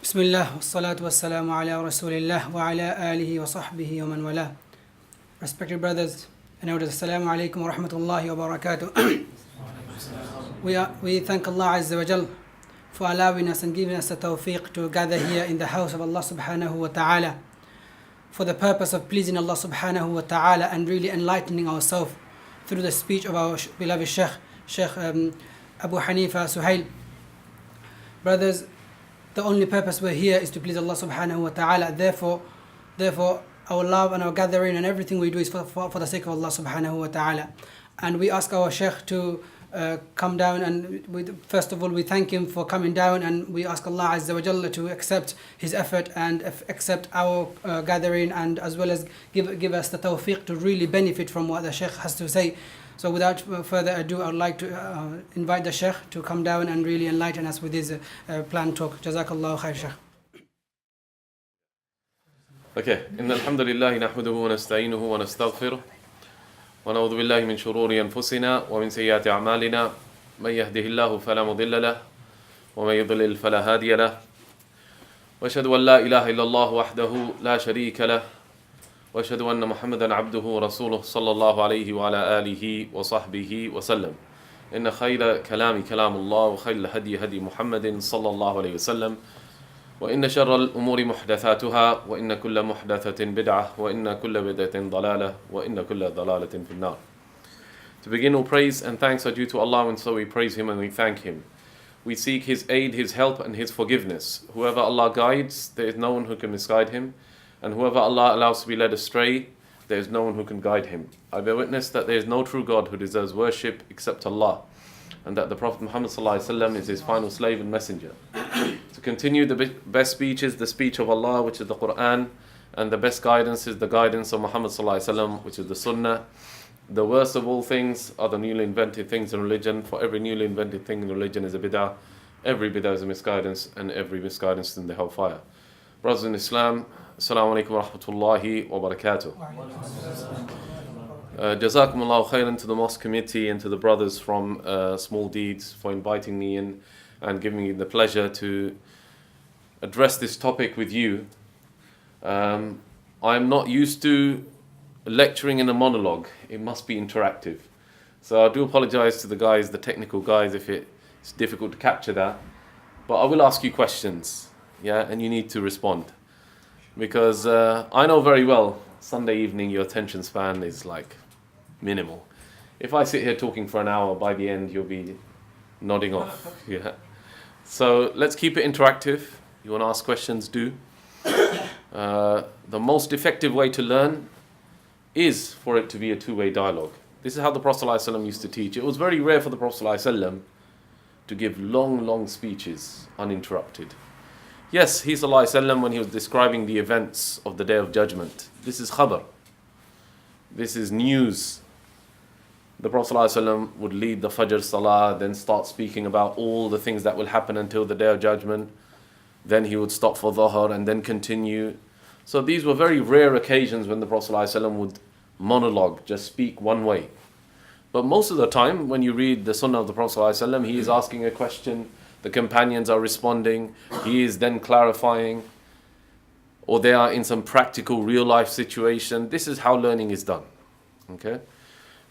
Bismillah, wassalatu wassalamu ala rasulillah wa ala alihi wa sahbihi wa man wala. Respected brothers and elders, assalamu alaikum wa rahmatullahi wa barakatuh. We thank Allah Azza wa Jal for allowing us and giving us the tawfiq to gather here in the house of Allah subhanahu wa ta'ala for the purpose of pleasing Allah subhanahu wa ta'ala and really enlightening ourselves through the speech of our beloved Shaikh Abu Haneefa Sohail. Brothers, the only purpose we're here is to please Allah subhanahu wa ta'ala. Therefore, our love and our gathering and everything we do is for the sake of Allah subhanahu wa ta'ala. And we ask our Shaykh to come down, and first of all we thank him for coming down, and we ask Allah Azza wa Jalla to accept his effort and accept our gathering, and as well as give us the tawfiq to really benefit from what the Shaykh has to say. So without further ado, I would like to invite the Shaykh to come down and really enlighten us with his planned talk. Jazakallahu khair, Shaykh. Okay. إن الحمد لله نحمده ونستعينه ونستغفره ونعوذ بالله من شرور أنفسنا ومن سيئات أعمالنا من يهده الله فلا مضل له ومن يضلل فلا هادي له وأشهد أن لا إله إلا الله وحده لا شريك له وأشهد أن محمدا عبده ورسوله صلى الله عليه وعلى آله وصحبه وسلم إن خير كلام كلام الله وخير الهدي هدي محمد صلى الله عليه وسلم وإن شر الأمور محدثاتها وإن كل محدثة بدعة وإن كل بدعة ضلالة وإن كل ضلالة في النار. To begin, all praise and thanks are due to Allah, and so we praise Him and we thank Him. We seek His aid, His help and His forgiveness. Whoever Allah guides, there is no one who can misguide him, and whoever Allah allows to be led astray, there is no one who can guide him. I bear witness that there is no true God who deserves worship except Allah, and that the Prophet Muhammad ﷺ is his final slave and messenger. To continue, the best speech is the speech of Allah, which is the Quran, and the best guidance is the guidance of Muhammad ﷺ, which is the Sunnah. The worst of all things are the newly invented things in religion, for every newly invented thing in religion is a bid'ah, every bid'ah is a misguidance, and every misguidance is in the hellfire. Brothers in Islam, Assalamu alaikum wa rahmatullahi wa barakatuh. Jazakumullahu khairan to the mosque committee and to the brothers from SmallDEEDS for inviting me in and giving me the pleasure to address this topic with you. I'm not used to lecturing in a monologue. It must be interactive. So I do apologize to the guys, the technical guys, if it's difficult to capture that. But I will ask you questions, yeah, and you need to respond. Because I know very well, Sunday evening your attention span is like minimal. If I sit here talking for an hour, by the end you'll be nodding off. Yeah. So let's keep it interactive. You want to ask questions, do. The most effective way to learn is for it to be a two-way dialogue. This is how the Prophet ﷺ used to teach. It was very rare for the Prophet ﷺ to give long speeches uninterrupted. Yes, he ﷺ, when he was describing the events of the Day of Judgment, this is khabar. This is news. The Prophet ﷺ would lead the Fajr Salah, then start speaking about all the things that will happen until the Day of Judgment. Then he would stop for Dhuhr and then continue. So these were very rare occasions when the Prophet ﷺ would monologue, just speak one way. But most of the time, when you read the Sunnah of the Prophet ﷺ, he is asking a question, the companions are responding, he is then clarifying, or they are in some practical real life situation. This is how learning is done. Okay?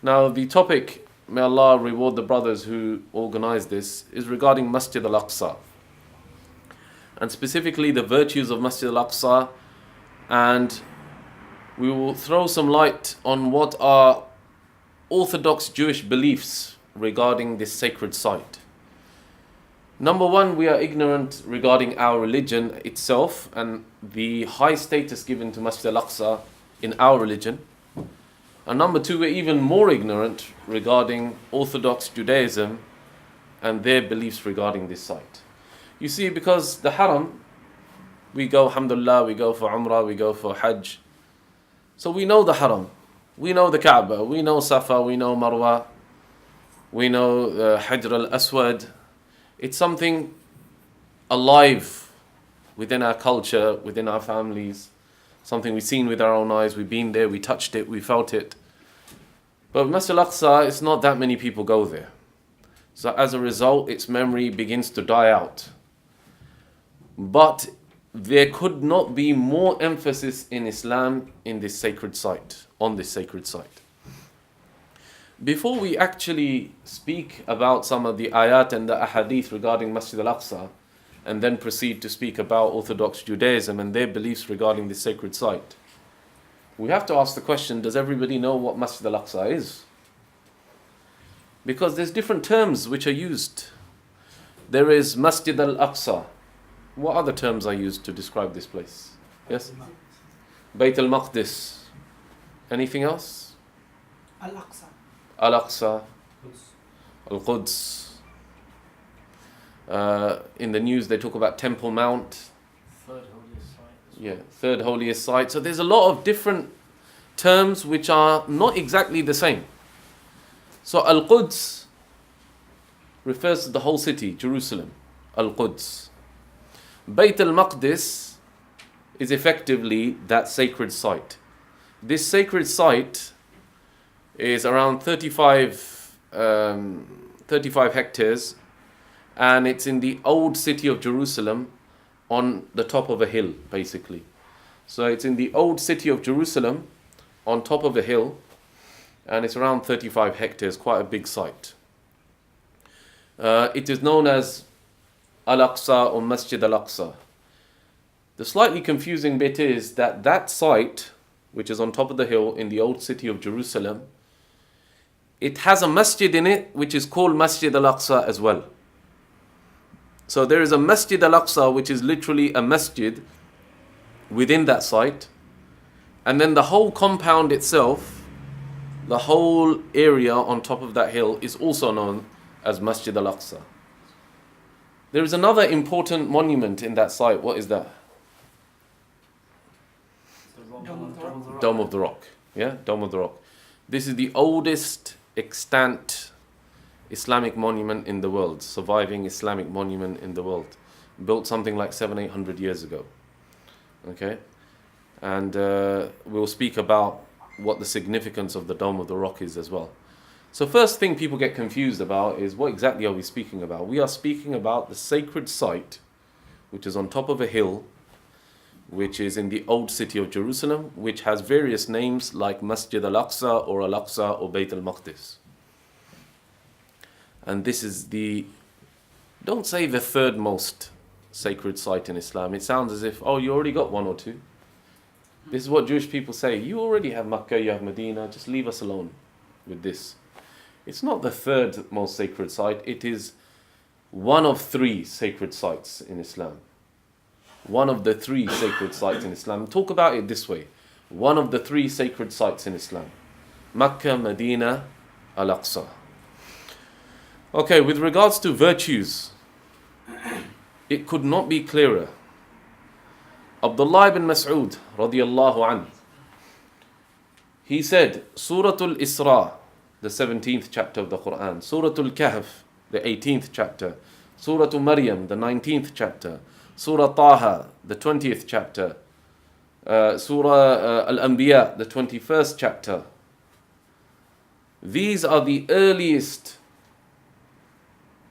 Now the topic, may Allah reward the brothers who organized this, is regarding Masjid al-Aqsa. And specifically the virtues of Masjid al-Aqsa, and we will throw some light on what are orthodox Jewish beliefs regarding this sacred site. Number one, we are ignorant regarding our religion itself and the high status given to Masjid al-Aqsa in our religion. And number two, we're even more ignorant regarding Orthodox Judaism and their beliefs regarding this site. You see, because the Haram, we go, alhamdulillah, we go for Umrah, we go for Hajj. So we know the Haram, we know the Kaaba, we know Safa, we know Marwa, we know Hajr al-Aswad. It's something alive within our culture, within our families, something we've seen with our own eyes, we've been there, we touched it, we felt it. But Masjid al-Aqsa, it's not that many people go there. So as a result, its memory begins to die out. But there could not be more emphasis in Islam in this sacred site, on this sacred site. Before we actually speak about some of the ayat and the ahadith regarding Masjid al-Aqsa, and then proceed to speak about Orthodox Judaism and their beliefs regarding this sacred site, we have to ask the question, does everybody know what Masjid al-Aqsa is? Because there's different terms which are used. There is Masjid al-Aqsa. What other terms are used to describe this place? Yes? Bayt al-Maqdis. Anything else? Al-Aqsa. Al-Aqsa. Al-Quds. In the news they talk about Temple Mount. Third holiest site. Yeah, third holiest site. So there's a lot of different terms which are not exactly the same. So Al-Quds refers to the whole city, Jerusalem. Al-Quds. Bayt al-Maqdis is effectively that sacred site. This sacred site is around 35 hectares, and it's in the old city of Jerusalem on the top of a hill, basically. So it's in the old city of Jerusalem on top of a hill, and it's around 35 hectares, quite a big site. It is known as Al-Aqsa or Masjid al-Aqsa. The slightly confusing bit is that that site, which is on top of the hill in the old city of Jerusalem, it has a masjid in it which is called Masjid al-Aqsa as well. So there is a Masjid al-Aqsa which is literally a masjid within that site, and then the whole compound itself, the whole area on top of that hill is also known as Masjid al-Aqsa. There is another important monument in that site. What is that? Dome of the Rock. Yeah, Dome of the Rock. This is the oldest extant Islamic monument in the world, surviving Islamic monument in the world. Built something like 700-800 years ago. Okay? And we'll speak about what the significance of the Dome of the Rock is as well. So first thing people get confused about is, what exactly are we speaking about? We are speaking about the sacred site, which is on top of a hill, which is in the old city of Jerusalem, which has various names like Masjid al-Aqsa or Al-Aqsa or Bayt al-Maqdis. And this is the, don't say the third most sacred site in Islam. It sounds as if, oh, you already got one or two. This is what Jewish people say. You already have Makkah, you have Medina, just leave us alone with this. It's not the third most sacred site. It is one of three sacred sites in Islam. One of the three sacred sites in Islam. Talk about it this way. One of the three sacred sites in Islam. Makkah, Medina, Al-Aqsa. Okay, with regards to virtues, it could not be clearer. Abdullah ibn Mas'ud, radiyallahu anhu, he said, Suratul Isra, the 17th chapter of the Quran, Suratul Kahf, the 18th chapter, Suratul Maryam, the 19th chapter, Surah Taha, the 20th chapter, Surah Al-Anbiya, the 21st chapter. These are the earliest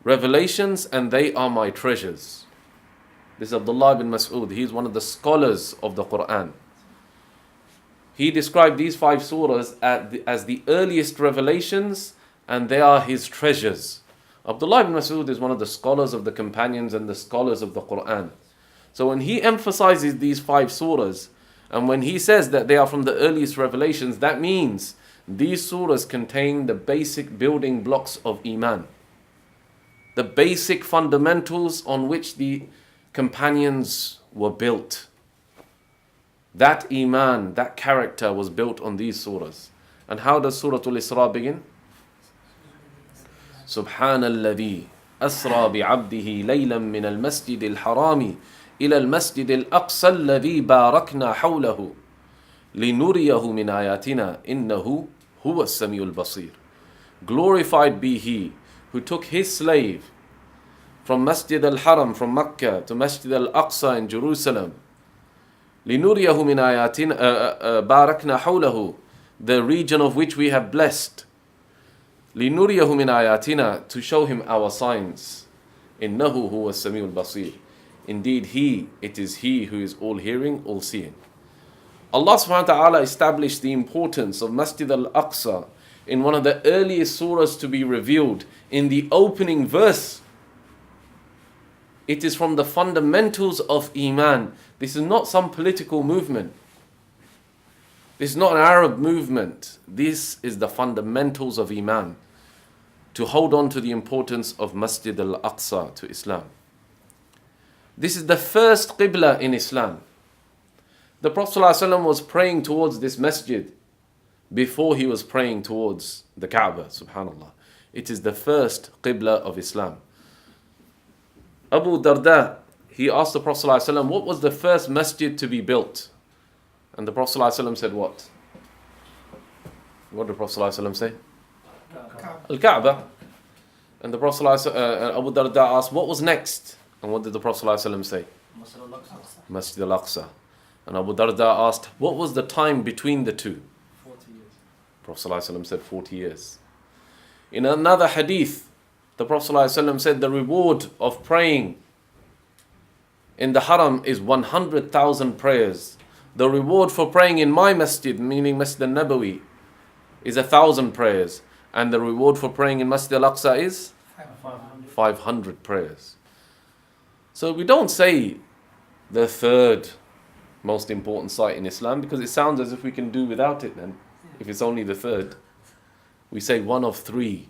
revelations and they are my treasures. This is Abdullah ibn Mas'ud. He is one of the scholars of the Quran. He described these 5 surahs as the earliest revelations and they are his treasures. Abdullah ibn Mas'ud is one of the scholars of the companions and the scholars of the Quran. So when he emphasizes these 5 surahs and when he says that they are from the earliest revelations, that means these surahs contain the basic building blocks of Iman. The basic fundamentals on which the companions were built. That Iman, that character was built on these surahs. And how does Suratul Isra begin? Subhanalladhi asra bi'abdihi laylan min al-masjid al-harami ila al-masjid al-aqsa alladhi barakna hawlahu linuriyahu min ayatina innahu huwa as-sami'ul basir. Glorified be he who took his slave from Masjid al-Haram, from Makkah, to Masjid al-Aqsa in Jerusalem. لِنُرِيَهُ مِنْ آيَاتِنَا بَارَكْنَا حَوْلَهُ, the region of which we have blessed. لِنُرِيَهُ مِنْ آيَاتِنَا, to show him our signs. إِنَّهُ هُوَ السَّمِيعُ الْبَصِيرُ. Indeed, it is He who is all hearing, all seeing. Allah subhanahu wa ta'ala established the importance of Masjid al-Aqsa in one of the earliest surahs to be revealed. In the opening verse, it is from the fundamentals of Iman. This is not some political movement. This is not an Arab movement. This is the fundamentals of Iman. To hold on to the importance of Masjid al-Aqsa to Islam. This is the first Qibla in Islam. The Prophet ﷺ was praying towards this masjid before he was praying towards the Kaaba, subhanallah. It is the first Qibla of Islam. Abu Darda, he asked the Prophet ﷺ, what was the first masjid to be built? And the Prophet ﷺ said what? What did the Prophet ﷺ say? Al-Kaaba. And the Prophet Abu Darda asked, what was next? And what did the Prophet ﷺ say? Masjid al-Aqsa. And Abu Darda asked, what was the time between the two? 40 years. Prophet ﷺ said 40 years. In another hadith, the Prophet ﷺ said the reward of praying in the haram is 100,000 prayers. The reward for praying in my masjid, meaning Masjid al-Nabawi, is 1,000 prayers. And the reward for praying in Masjid al-Aqsa is 500 prayers. So we don't say the third most important site in Islam, because it sounds as if we can do without it then, if it's only the third. We say one of three.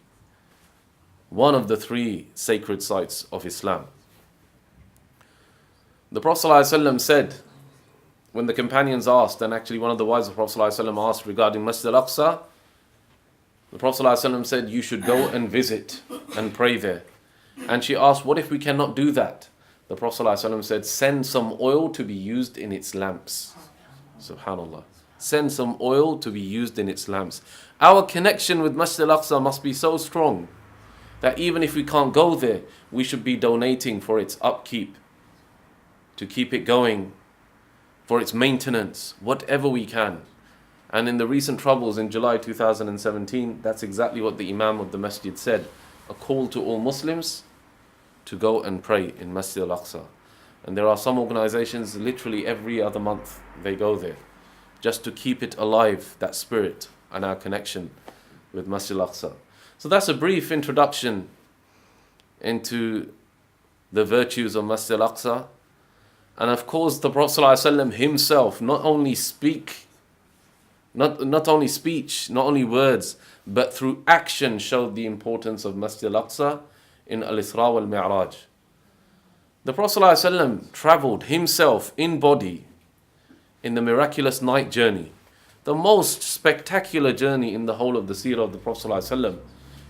One of the three sacred sites of Islam. The Prophet ﷺ said, when the companions asked, and actually one of the wives of the Prophet ﷺ asked regarding Masjid al-Aqsa, the Prophet ﷺ said, you should go and visit and pray there. And she asked, what if we cannot do that? The Prophet ﷺ said, send some oil to be used in its lamps. Subhanallah. Send some oil to be used in its lamps. Our connection with Masjid al-Aqsa must be so strong that even if we can't go there, we should be donating for its upkeep, to keep it going, for its maintenance, whatever we can. And in the recent troubles in July 2017, that's exactly what the Imam of the Masjid said. A call to all Muslims to go and pray in Masjid al-Aqsa. And there are some organizations, literally every other month, they go there, just to keep it alive, that spirit and our connection with Masjid al-Aqsa. So that's a brief introduction into the virtues of Masjid al-Aqsa. And of course, the Prophet ﷺ himself not only speech, not only words, but through action showed the importance of Masjid al-Aqsa in Al-Isra wal-Mi'raj. The Prophet ﷺ travelled himself in body in the miraculous night journey, the most spectacular journey in the whole of the seerah of the Prophet ﷺ.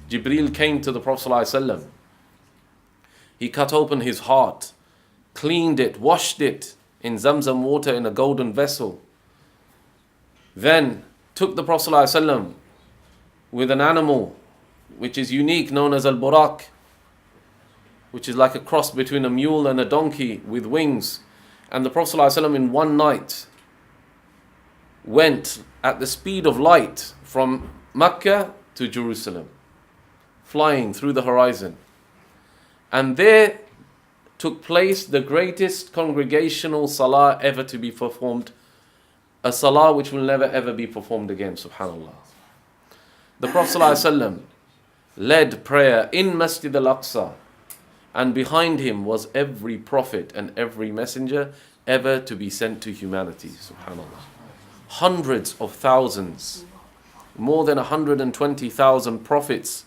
Jibreel came to the Prophet ﷺ. He cut open his heart, cleaned it, washed it in Zamzam water in a golden vessel. Then took the Prophet ﷺ with an animal which is unique, known as al-Buraq, which is like a cross between a mule and a donkey with wings. And the Prophet ﷺ in one night went at the speed of light from Mecca to Jerusalem, flying through the horizon. And there took place the greatest congregational salah ever to be performed, a salah which will never ever be performed again, subhanallah. The Prophet ﷺ led prayer in Masjid al-Aqsa, and behind him was every prophet and every messenger ever to be sent to humanity, subhanallah. Hundreds of thousands, more than 120,000 prophets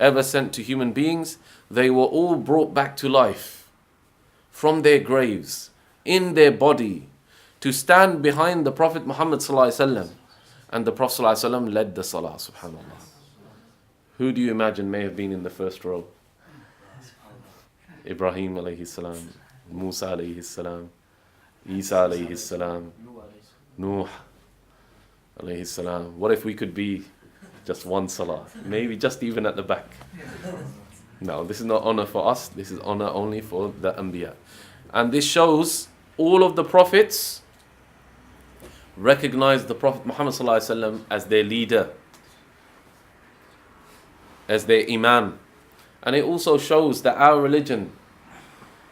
ever sent to human beings. They were all brought back to life from their graves, in their body, to stand behind the Prophet Muhammad ﷺ. And the Prophet ﷺ led the salah, subhanallah. Who do you imagine may have been in the first row? Ibrahim alayhi salam, Musa alayhi salam, Isa alayhi salam, Nuh alayhi salam. What if we could be just one salah? Maybe just even at the back. No, this is not honor for us. This is honor only for the Anbiya. And this shows all of the prophets recognize the Prophet Muhammad ﷺ as their leader, as their imam. And it also shows that our religion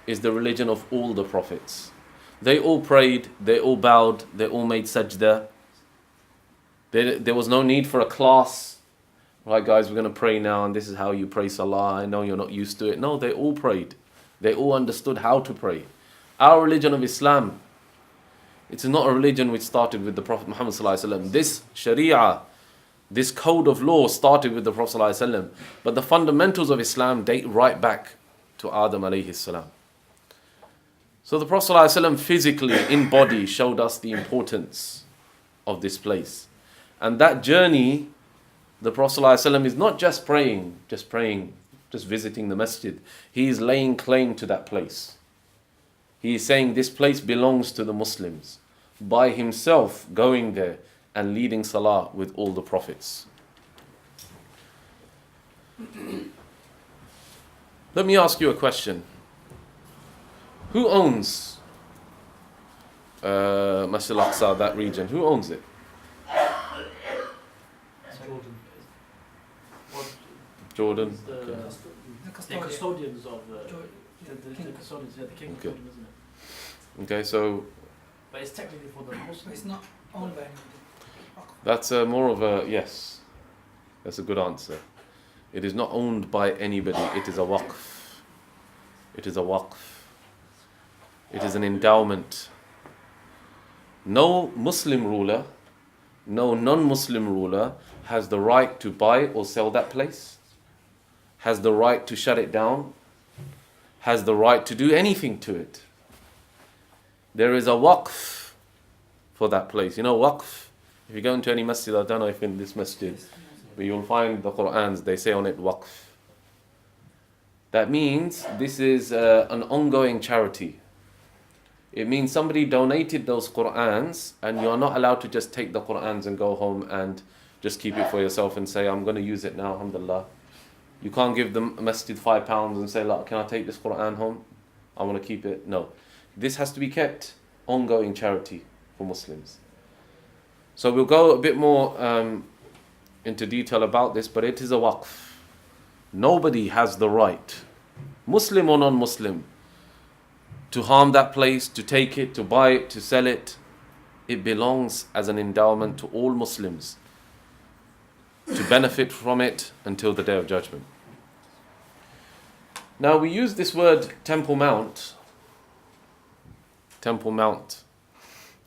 is the religion of all the prophets. They all prayed, they all bowed, they all made sajda. There was no need for a class. Right, guys, we're going to pray now, and this is how you pray salah. I know you're not used to it. No, they all prayed. They all understood how to pray. Our religion of Islam, it's not a religion which started with the Prophet Muhammad sallallahu alaihi wasallam. This Sharia, this code of law started with the Prophet sallallahu alaihi wasallam. But the fundamentals of Islam date right back to Adam alayhi salam. So the Prophet sallallahu alaihi wasallam physically, in body, showed us the importance of this place. And that journey, the Prophet ﷺ is not just praying, just visiting the masjid. He is laying claim to that place. He is saying this place belongs to the Muslims, by himself going there and leading salah with all the prophets. Let me ask you a question. Who owns Masjid al-Aqsa, that region? Who owns it? Jordan. The custodians of the custodians, yeah, the king Okay. custodian, isn't it? Okay, so But it's technically for the Muslims. It's not owned by anybody. that's more of a yes. That's a good answer. It is not owned by anybody. It is a waqf. It is a waqf. It is an endowment. No Muslim ruler, no non-Muslim ruler has the right to buy or sell that place, has the right to shut it down, has the right to do anything to it. There is a waqf for that place. You know waqf? If you go into any masjid, I don't know if in this masjid, but you'll find the Qur'ans, they say on it waqf. That means this is an ongoing charity. It means somebody donated those Qur'ans and you are not allowed to just take the Qur'ans and go home and just keep it for yourself and say, I'm going to use it now, alhamdulillah. You can't give the masjid £5 and say, look, can I take this Qur'an home? I want to keep it. No. This has to be kept ongoing charity for Muslims. So we'll go a bit more into detail about this, but it is a waqf. Nobody has the right, Muslim or non-Muslim, to harm that place, to take it, to buy it, to sell it. It belongs as an endowment to all Muslims to benefit from it until the Day of Judgment. Now we use this word Temple Mount. Temple Mount.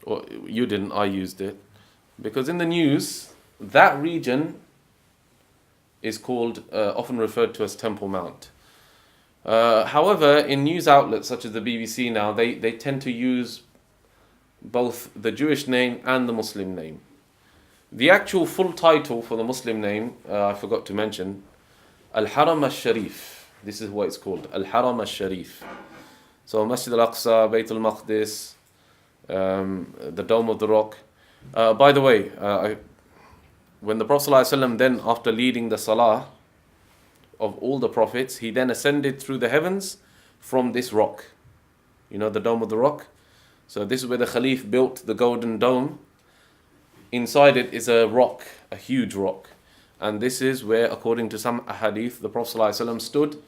Or you didn't, I used it. Because in the news, that region is called, often referred to as Temple Mount. However, in news outlets such as the BBC now, they tend to use both the Jewish name and the Muslim name. The actual full title for the Muslim name, I forgot to mention, Al-Haram al-Sharif. This is what it's called, Al-Haram al-Sharif. So Masjid al-Aqsa, Bayt al-Maqdis, the Dome of the Rock. By the way, when the Prophet ﷺ then, after leading the Salah of all the prophets, he then ascended through the heavens from this rock. You know the Dome of the Rock? So this is where the Khalif built the Golden Dome. Inside it is a rock, a huge rock. And this is where, according to some hadith, the Prophet ﷺ stood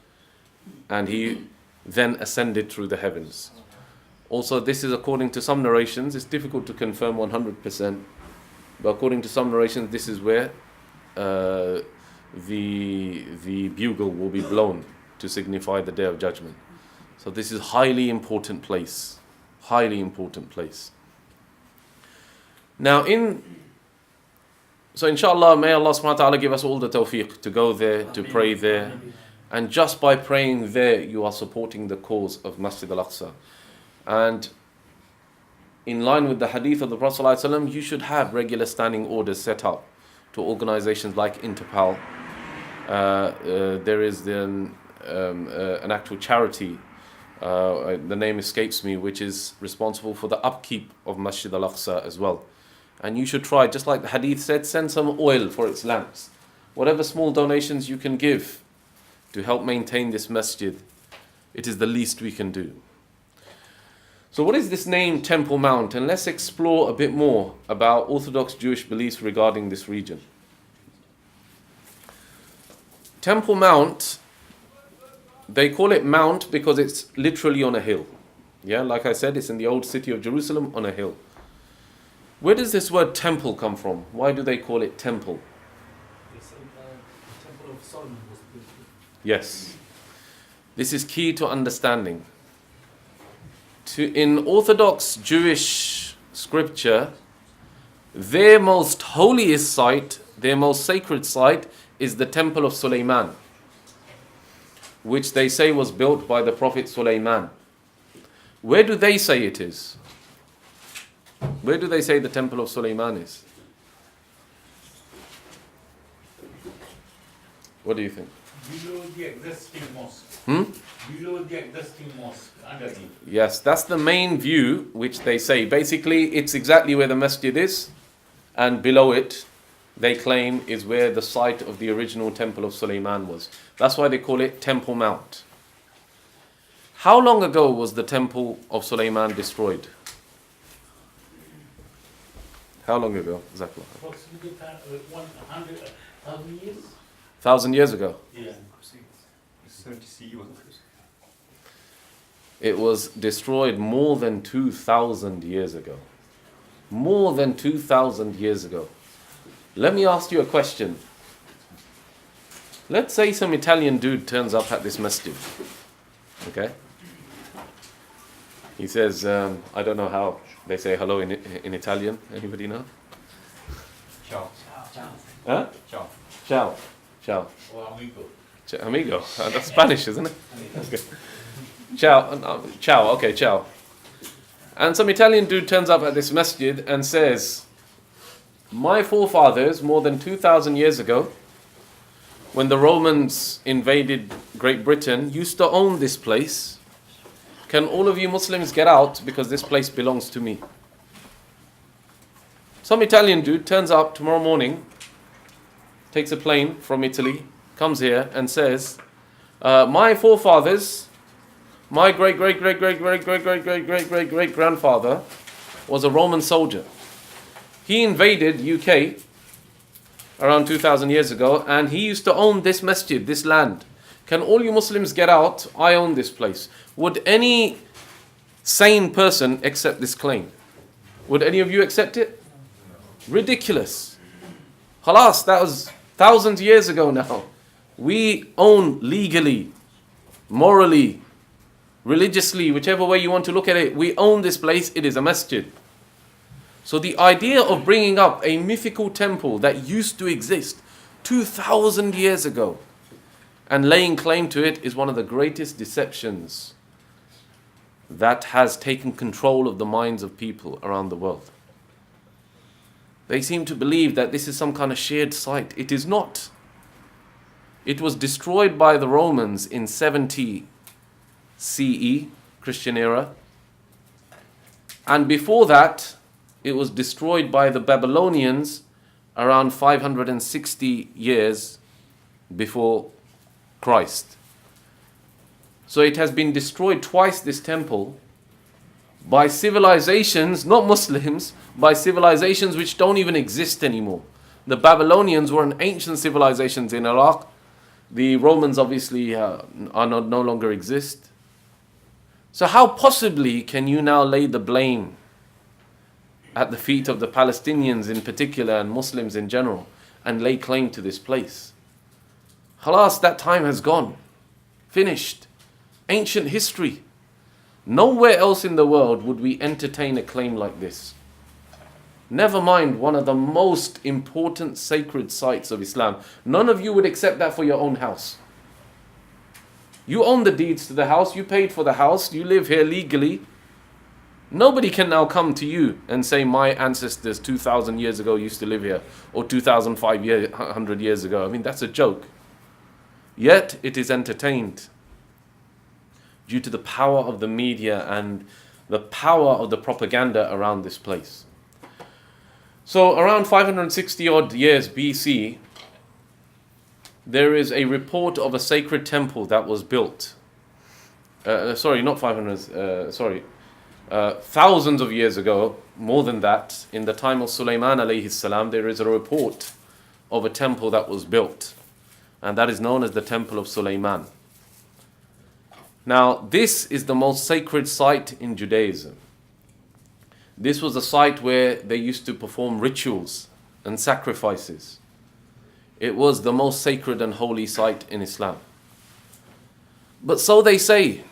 and he then ascended through the heavens. Also, this is according to some narrations, it's difficult to confirm 100%, but according to some narrations, this is where the bugle will be blown to signify the Day of Judgment. So this is highly important place. Highly important place. Now so inshallah, may Allah subhanahu wa ta'ala give us all the tawfiq to go there, to pray there. And just by praying there, you are supporting the cause of Masjid al-Aqsa. And in line with the hadith of the Prophet ﷺ, you should have regular standing orders set up to organizations like Interpal. There is an actual charity, the name escapes me, which is responsible for the upkeep of Masjid al-Aqsa as well. And you should try, just like the hadith said, send some oil for its lamps. Whatever small donations you can give to help maintain this masjid, it is the least we can do. So what is this name Temple Mount? And let's explore a bit more about Orthodox Jewish beliefs regarding this region. Temple Mount they call it mount because it's literally on a hill. Yeah, like I said, it's in the old city of Jerusalem on a hill. Where does this word temple come from? Why do they call it temple? It's the Temple of Solomon was built. Yes. This is key to understanding. In Orthodox Jewish scripture, their most holiest site, their most sacred site, is the Temple of Sulaiman, which they say was built by the Prophet Sulaiman. Where do they say it is? Where do they say the Temple of Sulaiman is? What do you think? Below the existing mosque. Below the existing mosque, underneath. Yes, that's the main view which they say. Basically, it's exactly where the masjid is, and below it, they claim, is where the site of the original Temple of Sulaiman was. That's why they call it Temple Mount. How long ago was the Temple of Sulaiman destroyed? How long ago? Exactly. Approximately 100,000 years? 1,000 years ago. Yeah. 70 CE, wasn't it? It was destroyed more than 2,000 years ago. More than 2,000 years ago. Let me ask you a question. Let's say some Italian dude turns up at this masjid. Okay? He says, I don't know how they say hello in Italian. Anybody know? Ciao. Huh? Ciao. Ciao. Ciao. Or amigo. Amigo. That's Spanish, isn't it? Okay. Ciao. Ciao. Okay, ciao. And some Italian dude turns up at this masjid and says, my forefathers, more than 2,000 years ago, when the Romans invaded Great Britain, used to own this place. Can all of you Muslims get out because this place belongs to me? Some Italian dude turns up tomorrow morning, takes a plane from Italy, comes here and says, my forefathers, my great-great-great-great-great-great-great-great-great-great-grandfather was a Roman soldier. He invaded UK around 2,000 years ago, and he used to own this masjid, this land. Can all you Muslims get out? I own this place. Would any sane person accept this claim? Would any of you accept it? Ridiculous. Halas, that was thousands of years ago now. We own legally, morally, religiously, whichever way you want to look at it. We own this place. It is a masjid. So the idea of bringing up a mythical temple that used to exist 2,000 years ago and laying claim to it is one of the greatest deceptions that has taken control of the minds of people around the world. They seem to believe that this is some kind of shared site. It is not. It was destroyed by the Romans in 70 CE, Christian era. And before that, it was destroyed by the Babylonians around 560 years before Christ. So it has been destroyed twice, this temple, by civilizations, not Muslims, by civilizations which don't even exist anymore. The Babylonians were an ancient civilizations in Iraq. The Romans obviously no longer exist. So how possibly can you now lay the blame at the feet of the Palestinians in particular and Muslims in general and lay claim to this place? Khalas, that time has gone. Finished. Ancient history. Nowhere else in the world would we entertain a claim like this. Never mind one of the most important sacred sites of Islam. None of you would accept that for your own house. You own the deeds to the house, you paid for the house, you live here legally. Nobody can now come to you and say, my ancestors 2,000 years ago used to live here, or 2,500 years ago. I mean, that's a joke. Yet it is entertained due to the power of the media and the power of the propaganda around this place. So around 560 odd years BC, there is a report of a sacred temple that was built. Thousands of years ago, more than that, in the time of Sulaiman alayhi salam, there is a report of a temple that was built. And that is known as the Temple of Sulaiman. Now, this is the most sacred site in Judaism. This was a site where they used to perform rituals and sacrifices. It was the most sacred and holy site in Islam. But so they say.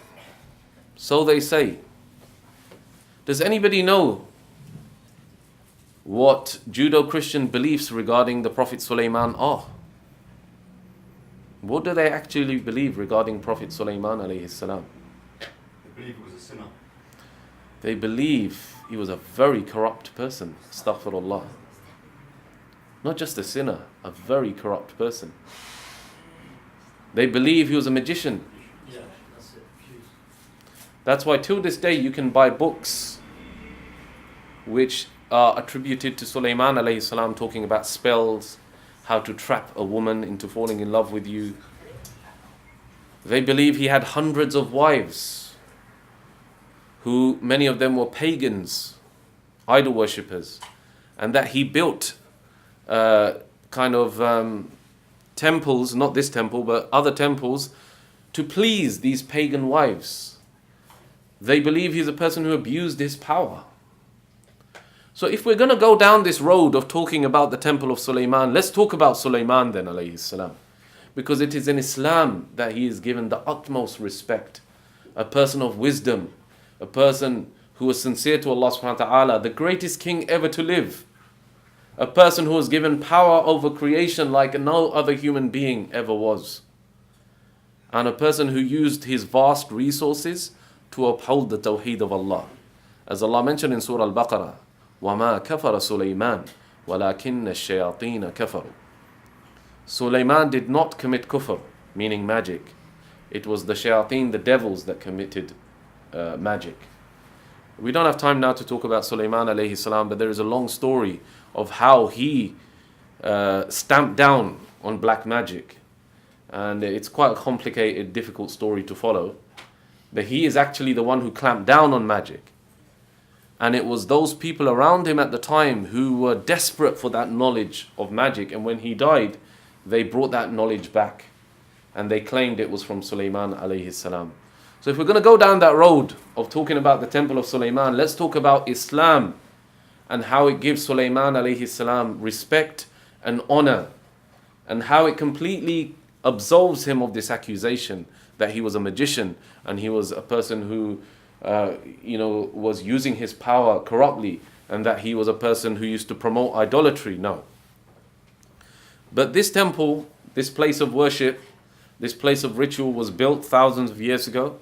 So they say. Does anybody know what Judo-Christian beliefs regarding the Prophet Sulaiman are? What do they actually believe regarding Prophet Sulaiman alayhi salam? They believe he was a sinner. They believe he was a very corrupt person. Astaghfirullah. Not just a sinner, a very corrupt person. They believe he was a magician. Yeah, that's it. That's why till this day you can buy books which are attributed to Sulaiman alayhi salam, talking about spells, how to trap a woman into falling in love with you. They believe he had hundreds of wives, who many of them were pagans, idol worshippers, and that he built temples, not this temple, but other temples, to please these pagan wives. They believe he's a person who abused his power. So if we're going to go down this road of talking about the temple of Sulaiman, let's talk about Sulaiman then, alayhi salam. Because it is in Islam that he is given the utmost respect. A person of wisdom, a person who was sincere to Allah subhanahu wa ta'ala, the greatest king ever to live. A person who was given power over creation like no other human being ever was. And a person who used his vast resources to uphold the tawheed of Allah. As Allah mentioned in Surah Al-Baqarah, وَمَا كَفَرَ سُلَيْمَانَ وَلَكِنَّ الشَّيَاطِينَ كَفَرُوا. Sulaiman did not commit kufr, meaning magic. It was the shayateen, the devils, that committed magic. We don't have time now to talk about Sulaiman alayhi salam, but there is a long story of how he stamped down on black magic. And it's quite a complicated, difficult story to follow. But he is actually the one who clamped down on magic. And it was those people around him at the time who were desperate for that knowledge of magic. And when he died, they brought that knowledge back. And they claimed it was from Sulaiman alayhi salam. So if we're going to go down that road of talking about the temple of Sulaiman, let's talk about Islam and how it gives Sulaiman alayhi salam respect and honor, and how it completely absolves him of this accusation that he was a magician and he was a person who was using his power corruptly, and that he was a person who used to promote idolatry. No. But this temple, this place of worship, this place of ritual was built thousands of years ago.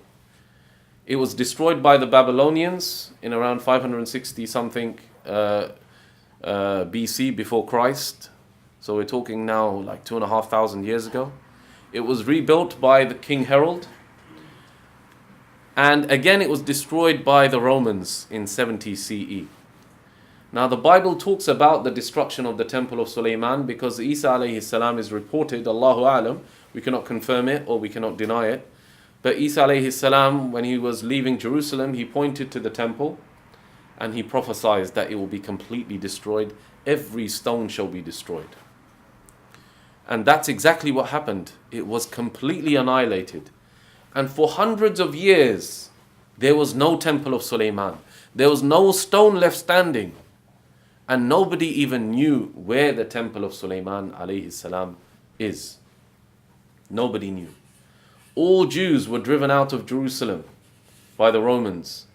It was destroyed by the Babylonians in around 560 something BC, before Christ. So we're talking now like 2,500 years ago. It was rebuilt by the King Harold. And again, it was destroyed by the Romans in 70 CE. Now, the Bible talks about the destruction of the temple of Sulaiman because Isa alayhi salam is reported, Allahu A'lam, we cannot confirm it or we cannot deny it. But Isa alayhi salam, when he was leaving Jerusalem, he pointed to the temple and he prophesied that it will be completely destroyed. Every stone shall be destroyed. And that's exactly what happened. It was completely annihilated. And for hundreds of years, there was no temple of Sulaiman. There was no stone left standing. And nobody even knew where the temple of Sulaiman alayhi salam is. Nobody knew. All Jews were driven out of Jerusalem by the Romans.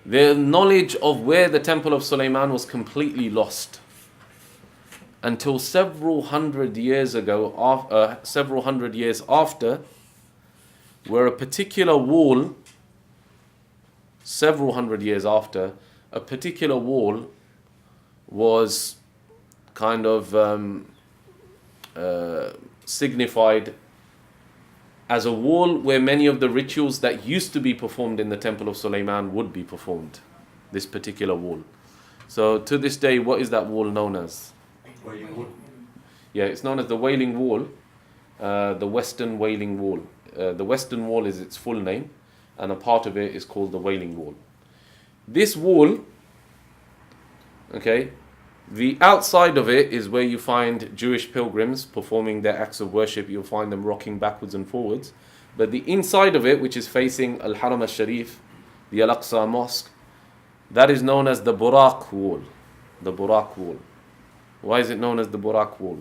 Their knowledge of where the temple of Sulaiman was completely lost. Until several hundred years after, where a particular wall, several hundred years after, a particular wall was kind of signified as a wall where many of the rituals that used to be performed in the temple of Sulaiman would be performed. This particular wall. So to this day, what is that wall known as? Wailing Wall. Yeah, it's known as the Wailing Wall, the Western Wailing Wall. The Western Wall is its full name, and a part of it is called the Wailing Wall. This wall, okay, the outside of it is where you find Jewish pilgrims performing their acts of worship. You'll find them rocking backwards and forwards. But the inside of it, which is facing Al-Haram al-Sharif, the Al-Aqsa Mosque, that is known as the Buraq Wall. The Buraq Wall. Why is it known as the Buraq Wall?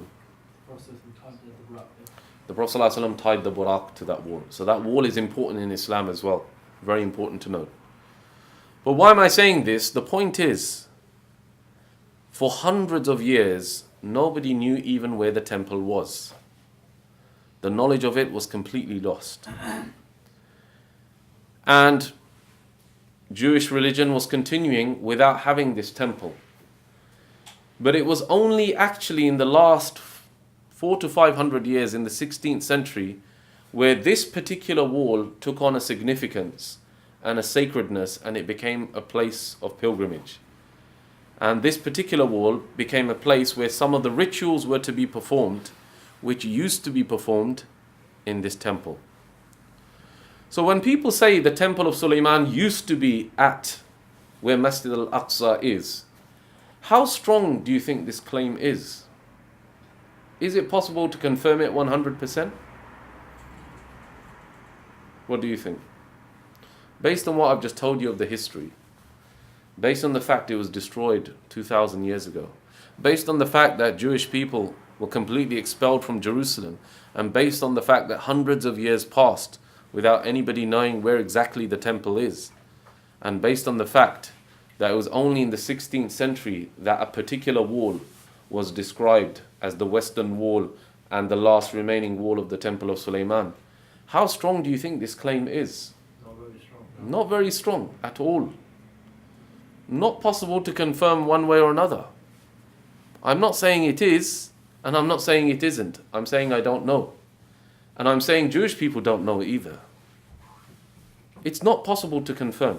The Prophet ﷺ tied the Buraq to that wall. So that wall is important in Islam as well. Very important to note. But why am I saying this? The point is, for hundreds of years, nobody knew even where the temple was. The knowledge of it was completely lost. And Jewish religion was continuing without having this temple. But it was only actually in the last 400 to 500 years, in the 16th century, where this particular wall took on a significance and a sacredness, and it became a place of pilgrimage. And this particular wall became a place where some of the rituals were to be performed, which used to be performed in this temple. So when people say the Temple of Sulaiman used to be at where Masjid al-Aqsa is, how strong do you think this claim is? Is it possible to confirm it 100%? What do you think? Based on what I've just told you of the history, based on the fact it was destroyed 2,000 years ago, based on the fact that Jewish people were completely expelled from Jerusalem, and based on the fact that hundreds of years passed without anybody knowing where exactly the temple is, and based on the fact that it was only in the 16th century that a particular wall was described as the Western Wall and the last remaining wall of the Temple of Sulaiman, how strong do you think this claim is? Not very strong. Not very strong at all. Not possible to confirm one way or another. I'm not saying it is, and I'm not saying it isn't. I'm saying I don't know. And I'm saying Jewish people don't know either. It's not possible to confirm.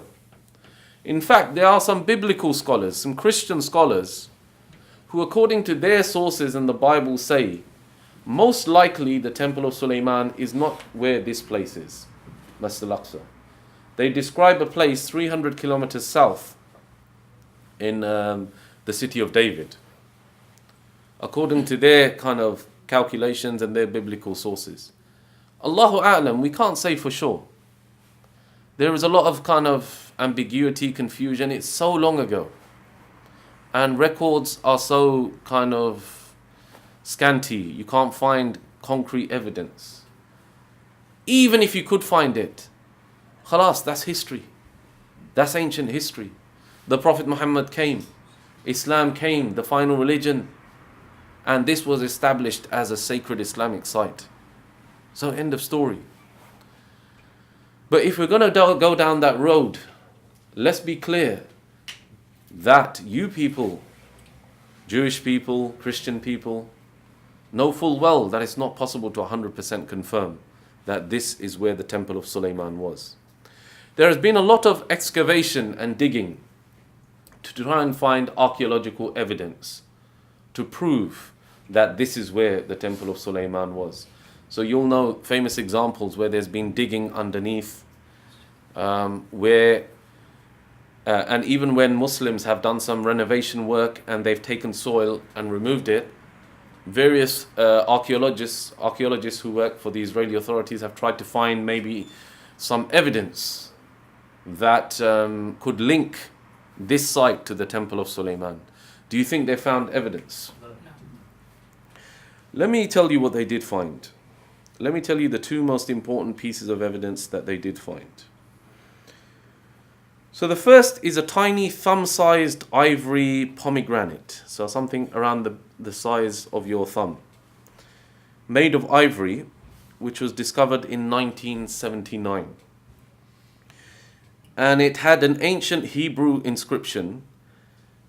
In fact, there are some biblical scholars, some Christian scholars, who according to their sources in the Bible say, most likely the Temple of Sulaiman is not where this place is, Masjid al-Aqsa. They describe a place 300 kilometers south in the city of David, according to their kind of calculations and their biblical sources. Allahu A'lam, we can't say for sure. There is a lot of kind of ambiguity, confusion. It's so long ago. And records are so kind of scanty. You can't find concrete evidence. Even if you could find it, khalas, that's history. That's ancient history. The Prophet Muhammad came. Islam came, the final religion. And this was established as a sacred Islamic site. So end of story. But if we're going to go down that road, let's be clear that you people, Jewish people, Christian people, know full well that it's not possible to 100% confirm that this is where the Temple of Sulaiman was. There has been a lot of excavation and digging to try and find archaeological evidence to prove that this is where the Temple of Sulaiman was. So you'll know famous examples where there's been digging underneath, and even when Muslims have done some renovation work and they've taken soil and removed it, various archaeologists who work for the Israeli authorities have tried to find maybe some evidence that could link this site to the Temple of Sulaiman. Do you think they found evidence? No. Let me tell you what they did find. Let me tell you the two most important pieces of evidence that they did find. So the first is a tiny thumb-sized ivory pomegranate. So something around the size of your thumb. Made of ivory, which was discovered in 1979. And it had an ancient Hebrew inscription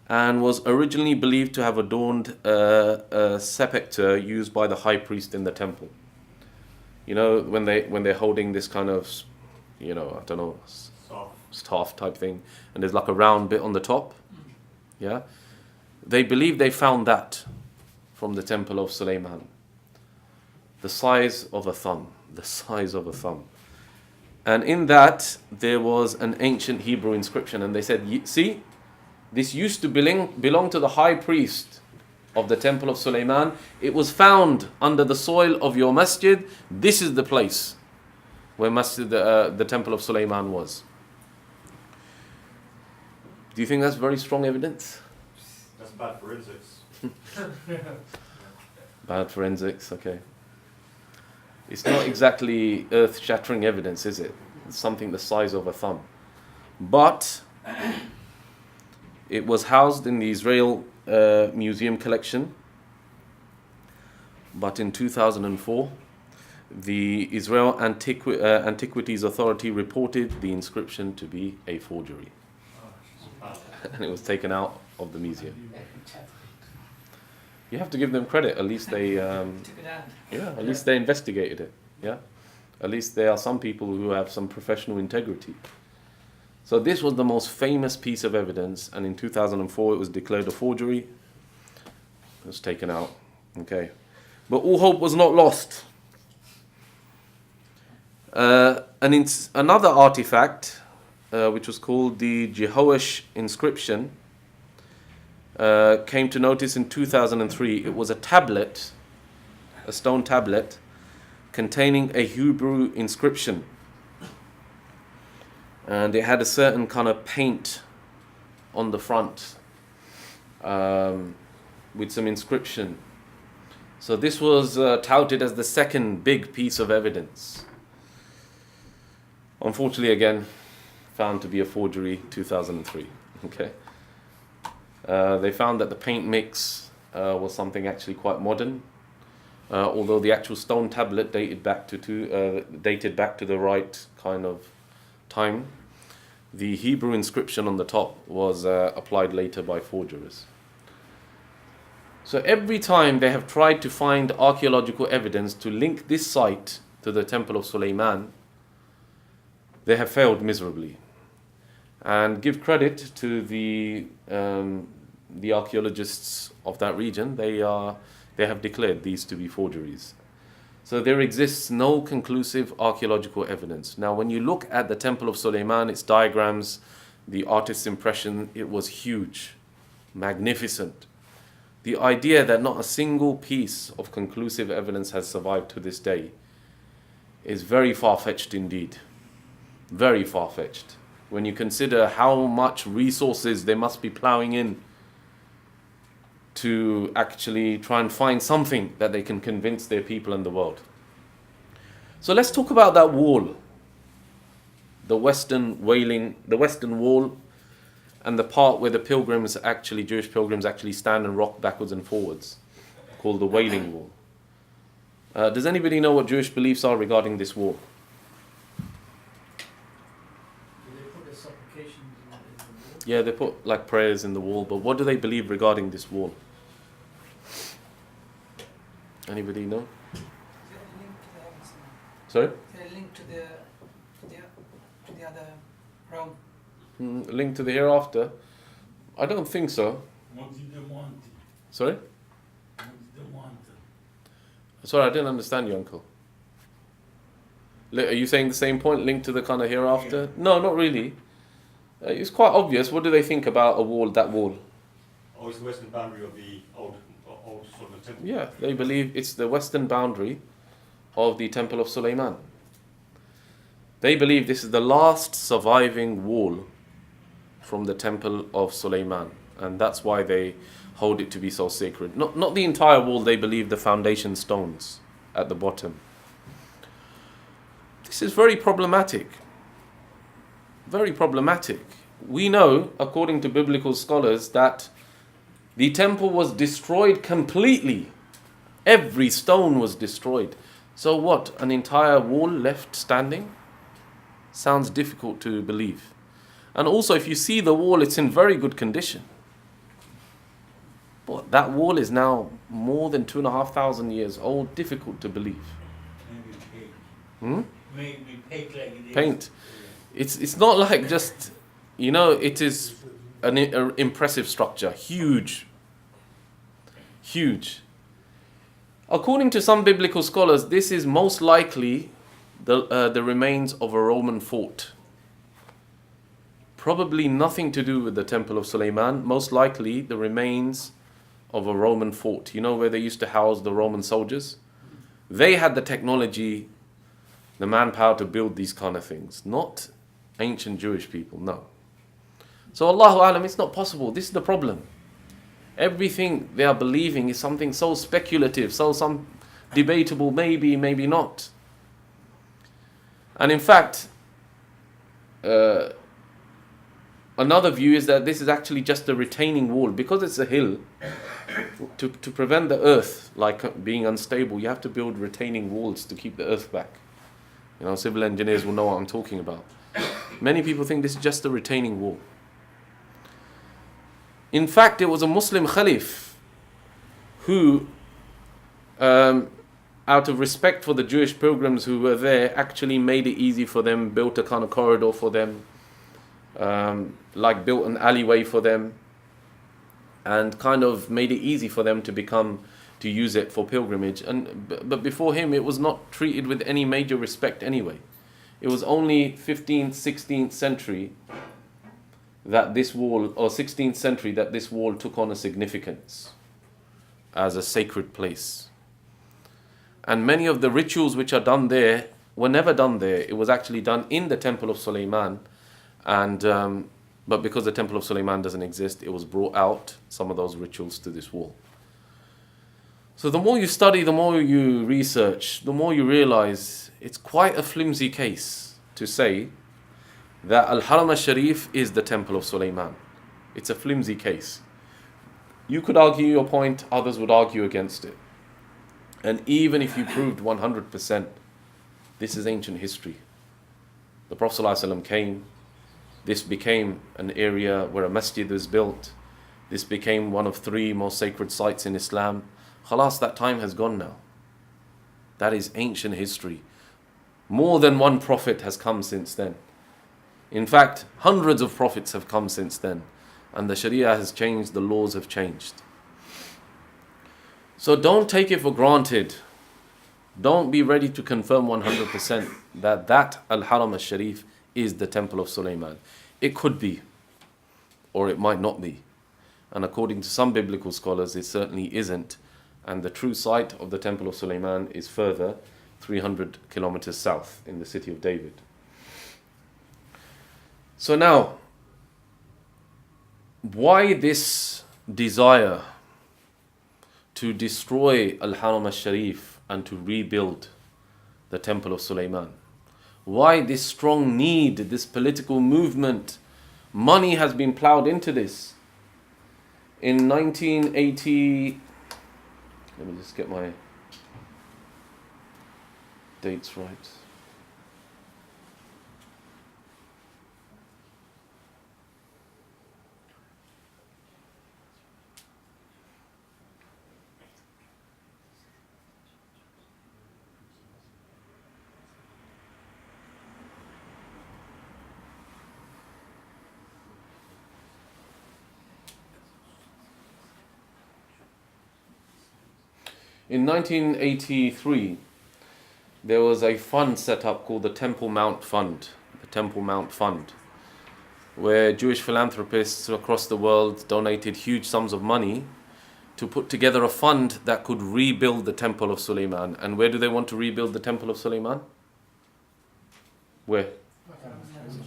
and was originally believed to have adorned a scepter used by the high priest in the temple. You know, when they're holding this kind of, you know, I don't know, staff type thing, and there's like a round bit on the top. Yeah, they believe they found that from the Temple of Sulaiman. The size of a thumb, the size of a thumb. And in that there was an ancient Hebrew inscription, and they said, see, this used to belong to the high priest of the Temple of Sulaiman. It was found under the soil of your masjid. This is the place. where the Temple of Sulaiman was. Do you think that's very strong evidence? That's bad forensics. Bad forensics, okay. It's not exactly earth-shattering evidence, is it? It's something the size of a thumb. But it was housed in the Israel Museum collection. But in 2004, the Israel Antiquities Authority reported the inscription to be a forgery. And it was taken out of the museum. You have to give them credit. At least they, at least they investigated it. Yeah, at least there are some people who have some professional integrity. So this was the most famous piece of evidence, and in 2004 it was declared a forgery. It was taken out. Okay, but all hope was not lost. Another artifact, which was called the Jehoash inscription, came to notice in 2003. It was a tablet, a stone tablet, containing a Hebrew inscription. And it had a certain kind of paint on the front with some inscription. So this was touted as the second big piece of evidence. Unfortunately, again, found to be a forgery, 2003. Okay. They found that the paint mix was something actually quite modern, although the actual stone tablet dated back to the right kind of time. The Hebrew inscription on the top was applied later by forgers. So every time they have tried to find archaeological evidence to link this site to the Temple of Sulaiman, they have failed miserably. And give credit to the archaeologists of that region. They have declared these to be forgeries. So there exists no conclusive archaeological evidence. Now, when you look at the Temple of Sulaiman, its diagrams, the artist's impression, it was huge, magnificent. The idea that not a single piece of conclusive evidence has survived to this day is very far-fetched indeed. Very far-fetched. When you consider how much resources they must be plowing in to actually try and find something that they can convince their people and the world. So let's talk about that wall, the Western Wall, and the part where the Jewish pilgrims actually stand and rock backwards and forwards, called the Wailing Wall. Does anybody know what Jewish beliefs are regarding this wall? Yeah, they put like prayers in the wall, but what do they believe regarding this wall? Anybody know? Sorry? Is there a link to the other realm? Link to the hereafter? I don't think so. What did they want? Sorry? What did they want? Sorry, I didn't understand you, uncle. Are you saying the same point, linked to the kind of hereafter? Yeah. No, not really. It's quite obvious. What do they think about a wall, that wall? Oh, it's the western boundary of the old sort of temple. Yeah, they believe it's the western boundary of the Temple of Sulaiman. They believe this is the last surviving wall from the Temple of Sulaiman, and that's why they hold it to be so sacred. Not the entire wall, they believe the foundation stones at the bottom. This is very problematic. Very problematic. We know, according to biblical scholars, that the temple was destroyed completely. Every stone was destroyed. So what, an entire wall left standing? Sounds difficult to believe. And also, if you see the wall, it's in very good condition. But that wall is now more than 2,500 years old. Difficult to believe. Maybe paint like it is. Paint. It's not like just, it is an impressive structure. Huge. Huge. According to some biblical scholars, this is most likely the remains of a Roman fort. Probably nothing to do with the Temple of Sulaiman. Most likely the remains of a Roman fort. You know where they used to house the Roman soldiers? They had the technology the manpower to build these kind of things. Not ancient Jewish people, no. So Allahu Alam, it's not possible. This is the problem. Everything they are believing is something so speculative, so some debatable, maybe, maybe not. And in fact, another view is that this is actually just a retaining wall. Because it's a hill, to prevent the earth like being unstable, you have to build retaining walls to keep the earth back. You know, civil engineers will know what I'm talking about. Many people think this is just a retaining wall. In fact, it was a Muslim Khalif who, out of respect for the Jewish pilgrims who were there, actually made it easy for them, built a kind of corridor for them, like built an alleyway for them, and kind of made it easy for them to use it for pilgrimage. But before him, it was not treated with any major respect anyway. It was only 15th, 16th century that this wall, or 16th century, that this wall took on a significance as a sacred place. And many of the rituals which are done there were never done there. It was actually done in the Temple of Sulaiman. And but because the Temple of Sulaiman doesn't exist, it was brought out, some of those rituals, to this wall. So the more you study, the more you research, the more you realize it's quite a flimsy case to say that Al-Haram al-Sharif is the Temple of Sulaiman. It's a flimsy case. You could argue your point, others would argue against it. And even if you proved 100%, this is ancient history. The Prophet ﷺ came, this became an area where a masjid was built, this became one of 3 most sacred sites in Islam. Khalas, that time has gone now. That is ancient history. More than one prophet has come since then. In fact, hundreds of prophets have come since then. And the Sharia has changed, the laws have changed. So don't take it for granted. Don't be ready to confirm 100% that Al-Haram al-Sharif is the Temple of Sulaiman. It could be, or it might not be. And according to some biblical scholars, it certainly isn't. And the true site of the Temple of Sulaiman is further, 300 kilometers south, in the city of David. So now, why this desire to destroy Al-Haram al-Sharif and to rebuild the Temple of Sulaiman? Why this strong need, this political movement? Money has been plowed into this. In 1980, let me just get my dates right. In 1983, there was a fund set up called the Temple Mount Fund, where Jewish philanthropists across the world donated huge sums of money to put together a fund that could rebuild the Temple of Sulaiman. And where do they want to rebuild the Temple of Sulaiman? Where?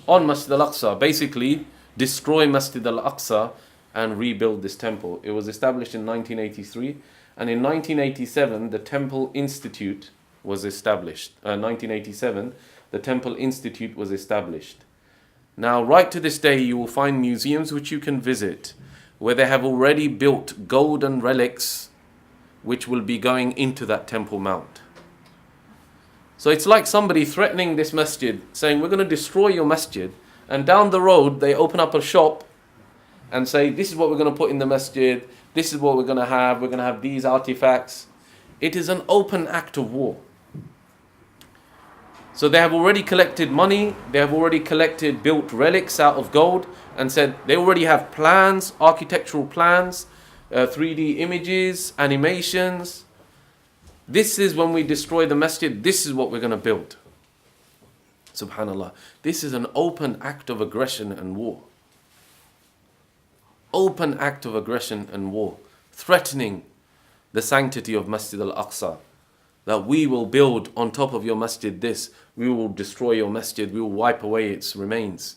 On Masjid al-Aqsa. Basically, destroy Masjid al-Aqsa and rebuild this temple. It was established in 1983. And in 1987, the Temple Institute was established. 1987, the Temple Institute was established. Now, right to this day, you will find museums which you can visit where they have already built golden relics which will be going into that Temple Mount. So it's like somebody threatening this masjid, saying, we're going to destroy your masjid. And down the road, they open up a shop and say, this is what we're going to put in the masjid. This is what we're going to have. We're going to have these artifacts. It is an open act of war. So they have already collected money. They have already built relics out of gold, and said they already have plans, architectural plans, 3D images, animations. This is when we destroy the masjid. This is what we're going to build. Subhanallah. This is an open act of aggression and war. Open act of aggression and war, threatening the sanctity of Masjid al-Aqsa, that we will build on top of your masjid this, we will destroy your masjid, we will wipe away its remains.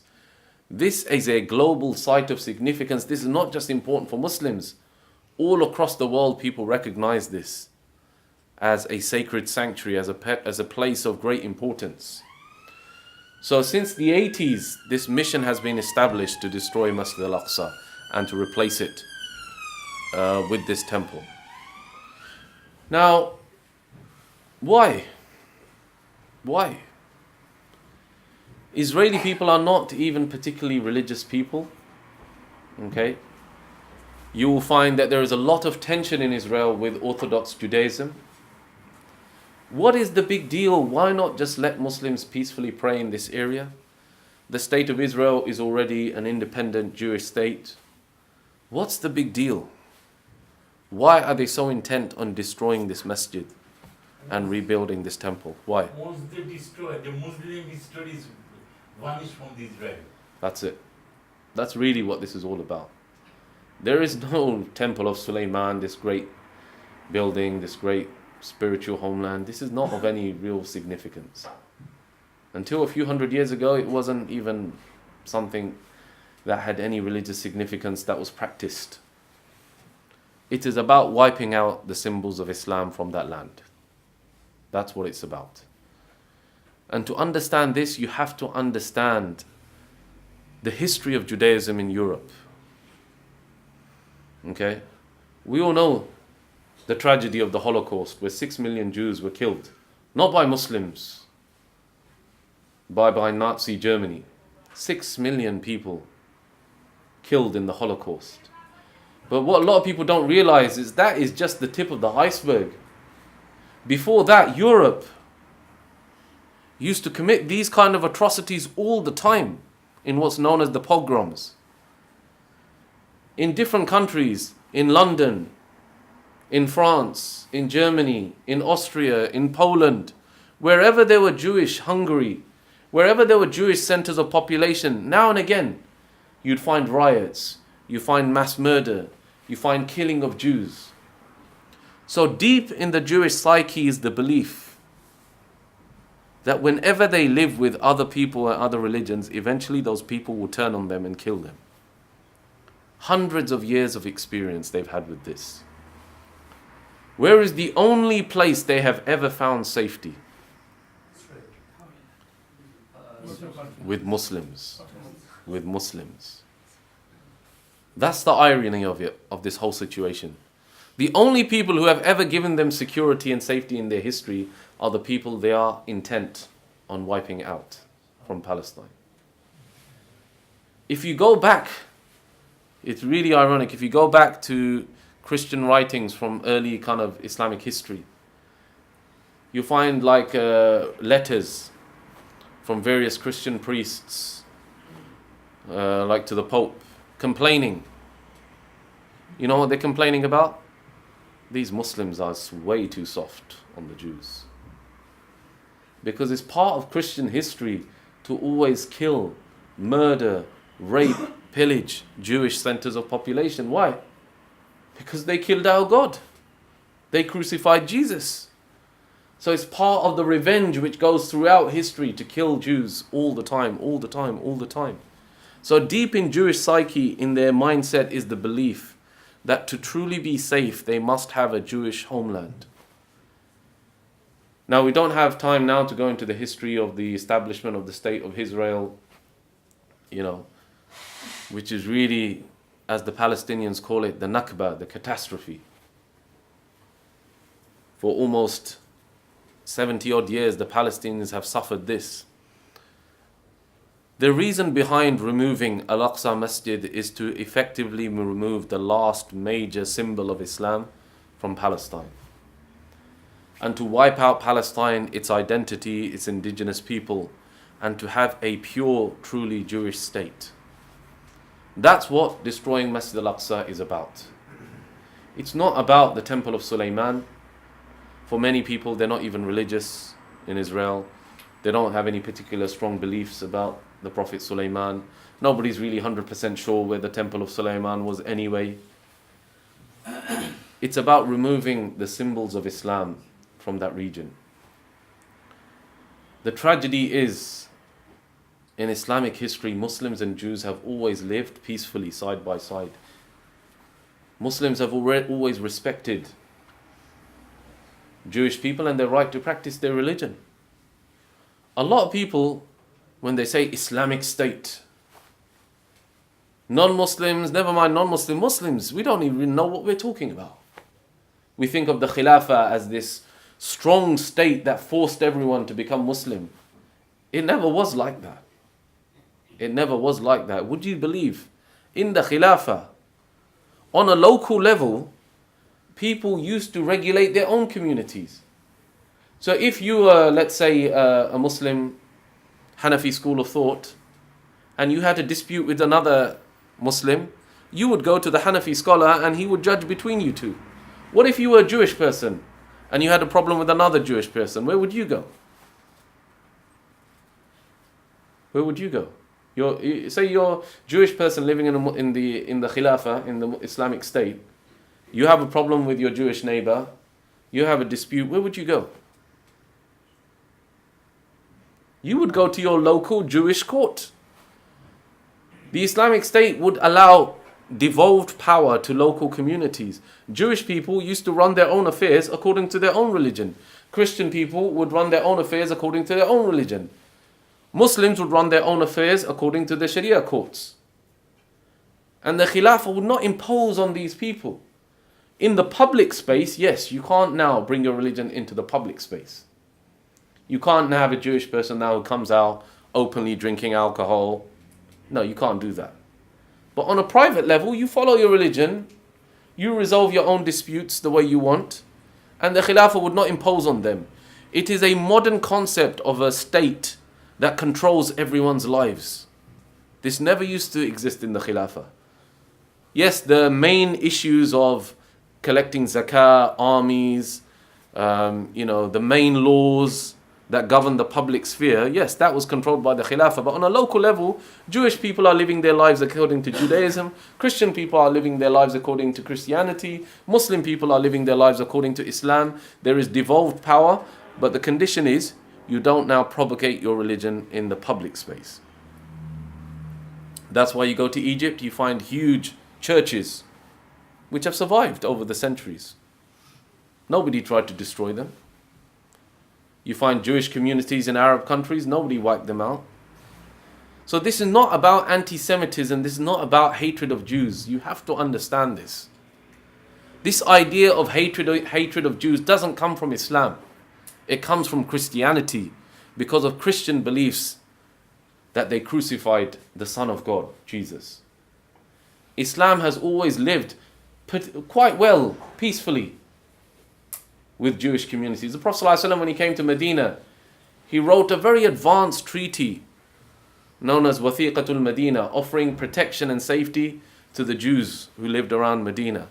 This is a global site of significance. This is not just important for Muslims. All across the world, people recognize this as a sacred sanctuary, as a place of great importance. So since the 80s, this mission has been established to destroy Masjid al-Aqsa and to replace it with this temple. Now, why? Why? Israeli people are not even particularly religious people. Okay? You will find that there is a lot of tension in Israel with Orthodox Judaism. What is the big deal? Why not just let Muslims peacefully pray in this area? The state of Israel is already an independent Jewish state. What's the big deal? Why are they so intent on destroying this masjid and rebuilding this temple? Why? Once they destroy, the Muslim studies vanish from Israel. That's it. That's really what this is all about. There is no temple of Suleiman, this great building, this great spiritual homeland. This is not of any real significance. Until a few hundred years ago, it wasn't even something that had any religious significance that was practiced. It is about wiping out the symbols of Islam from that land. That's what it's about. And to understand this, you have to understand the history of Judaism in Europe. Okay? We all know the tragedy of the Holocaust, where 6 million Jews were killed, not by Muslims, but by Nazi Germany. 6 million people killed in the Holocaust. But what a lot of people don't realize is that is just the tip of the iceberg. Before that, Europe used to commit these kind of atrocities all the time in what's known as the pogroms. In different countries, in London, in France, in Germany, in Austria, in Poland, wherever there were Jewish, Hungary, wherever there were Jewish centers of population, now and again, you'd find riots, you find mass murder, you find killing of Jews. So deep in the Jewish psyche is the belief that whenever they live with other people and other religions, eventually those people will turn on them and kill them. Hundreds of years of experience they've had with this. Where is the only place they have ever found safety? With Muslims. With Muslims. That's the irony of it, of this whole situation. The only people who have ever given them security and safety in their history are the people they are intent on wiping out from Palestine. If you go back, it's really ironic, if you go back to Christian writings from early kind of Islamic history, you find like letters from various Christian priests, like to the Pope, complaining. You know what they're complaining about? These Muslims are way too soft on the Jews. Because it's part of Christian history to always kill, murder, rape, pillage Jewish centers of population. Why? Because they killed our God. They crucified Jesus. So it's part of the revenge which goes throughout history to kill Jews all the time, all the time, all the time. So deep in Jewish psyche, in their mindset, is the belief that to truly be safe, they must have a Jewish homeland. Now, we don't have time now to go into the history of the establishment of the state of Israel, which is really, as the Palestinians call it, the Nakba, the catastrophe. For almost 70 odd years, the Palestinians have suffered this. The reason behind removing Al-Aqsa Masjid is to effectively remove the last major symbol of Islam from Palestine. And to wipe out Palestine, its identity, its indigenous people, and to have a pure, truly Jewish state. That's what destroying Masjid al-Aqsa is about. It's not about the Temple of Suleiman. For many people, they're not even religious in Israel. They don't have any particular strong beliefs about the Prophet Suleiman. Nobody's really 100% sure where the Temple of Suleiman was anyway. It's about removing the symbols of Islam from that region. The tragedy is, in Islamic history, Muslims and Jews have always lived peacefully side by side. Muslims have always respected Jewish people and their right to practice their religion. A lot of people, when they say Islamic State, non-Muslims, never mind non-Muslim, Muslims, we don't even know what we're talking about. We think of the Khilafah as this strong state that forced everyone to become Muslim. It never was like that. It never was like that. Would you believe in the Khilafah, on a local level, people used to regulate their own communities. So if you were, let's say, a Muslim Hanafi school of thought, and you had a dispute with another Muslim, you would go to the Hanafi scholar and he would judge between you two. What if you were a Jewish person and you had a problem with another Jewish person? Where would you go? Where would you go? Say you're a Jewish person living in the Khilafah, in the Islamic State. You have a problem with your Jewish neighbor. You have a dispute. Where would you go? You would go to your local Jewish court. The Islamic State would allow devolved power to local communities. Jewish people used to run their own affairs according to their own religion. Christian people would run their own affairs according to their own religion. Muslims would run their own affairs according to the Sharia courts. And the Khilafah would not impose on these people. In the public space, yes, you can't now bring your religion into the public space. You can't have a Jewish person now who comes out openly drinking alcohol. No, you can't do that. But on a private level, you follow your religion, you resolve your own disputes the way you want, and the Khilafah would not impose on them. It is a modern concept of a state that controls everyone's lives. This never used to exist in the Khilafah. Yes, the main issues of collecting zakah, armies, the main laws that govern the public sphere, yes, that was controlled by the Khilafah. But on a local level, Jewish people are living their lives according to Judaism, Christian people are living their lives according to Christianity, Muslim people are living their lives according to Islam. There is devolved power, but the condition is you don't now propagate your religion in the public space. That's why you go to Egypt, you find huge churches which have survived over the centuries. Nobody tried to destroy them. You find Jewish communities in Arab countries, nobody wiped them out. So this is not about anti-Semitism, this is not about hatred of Jews. You have to understand this. This idea of hatred of Jews doesn't come from Islam. It comes from Christianity because of Christian beliefs that they crucified the Son of God, Jesus. Islam has always lived quite well, peacefully, with Jewish communities. The Prophet ﷺ, when he came to Medina, he wrote a very advanced treaty known as Wathiqatul Medina, offering protection and safety to the Jews who lived around Medina.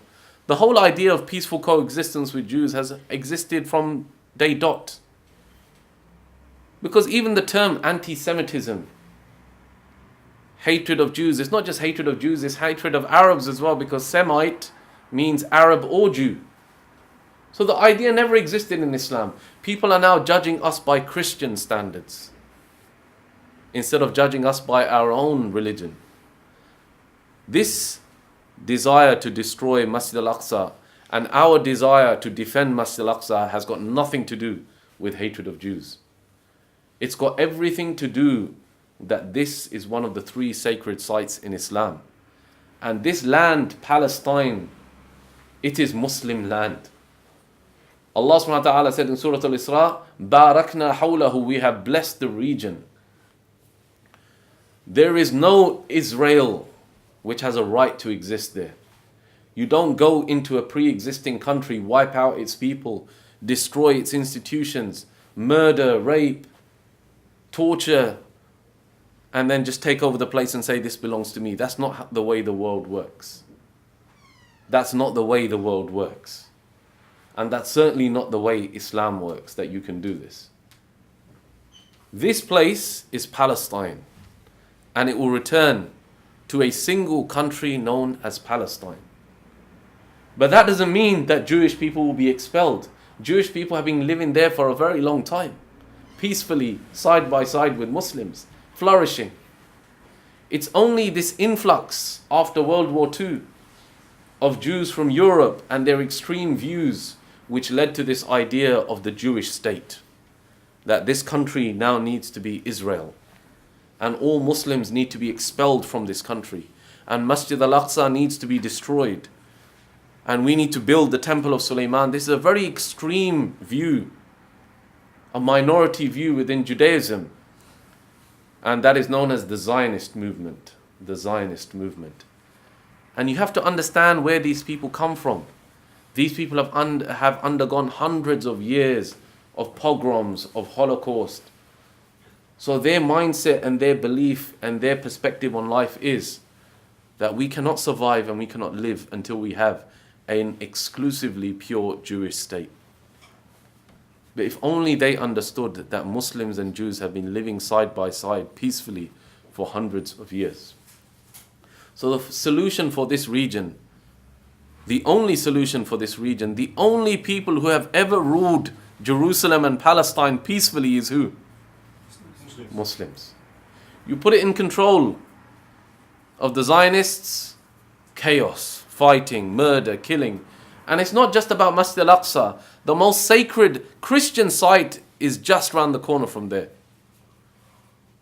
The whole idea of peaceful coexistence with Jews has existed from day dot. Because even the term anti-Semitism, hatred of Jews, it's not just hatred of Jews, it's hatred of Arabs as well, because Semite means Arab or Jew. So the idea never existed in Islam. People are now judging us by Christian standards instead of judging us by our own religion. This desire to destroy Masjid al-Aqsa and our desire to defend Masjid al-Aqsa has got nothing to do with hatred of Jews. It's got everything to do that this is one of the 3 sacred sites in Islam. And this land, Palestine, it is Muslim land. Allah subhanahu wa ta'ala said in Surah Al-Isra, Barakna hawlahu, we have blessed the region. There is no Israel which has a right to exist there. You don't go into a pre-existing country, wipe out its people, destroy its institutions, murder, rape, torture, and then just take over the place and say this belongs to me. That's not the way the world works. That's not the way the world works. And that's certainly not the way Islam works, that you can do this. This place is Palestine, and it will return to a single country known as Palestine. But that doesn't mean that Jewish people will be expelled. Jewish people have been living there for a very long time, peacefully, side by side with Muslims, flourishing. It's only this influx after World War II of Jews from Europe and their extreme views which led to this idea of the Jewish state, that this country now needs to be Israel, and all Muslims need to be expelled from this country, and Masjid al-Aqsa needs to be destroyed, and we need to build the Temple of Sulaiman. This is a very extreme view, a minority view within Judaism, and that is known as the Zionist movement. The Zionist movement. And you have to understand where these people come from. These people have undergone hundreds of years of pogroms, of Holocaust. So their mindset and their belief and their perspective on life is that we cannot survive and we cannot live until we have an exclusively pure Jewish state. But if only they understood that Muslims and Jews have been living side by side peacefully for hundreds of years. So the solution for this region, the only solution for this region, the only people who have ever ruled Jerusalem and Palestine peacefully is who? Muslims. You put it in control of the Zionists, chaos, fighting, murder, killing. And it's not just about Masjid al-Aqsa. The most sacred Christian site is just round the corner from there.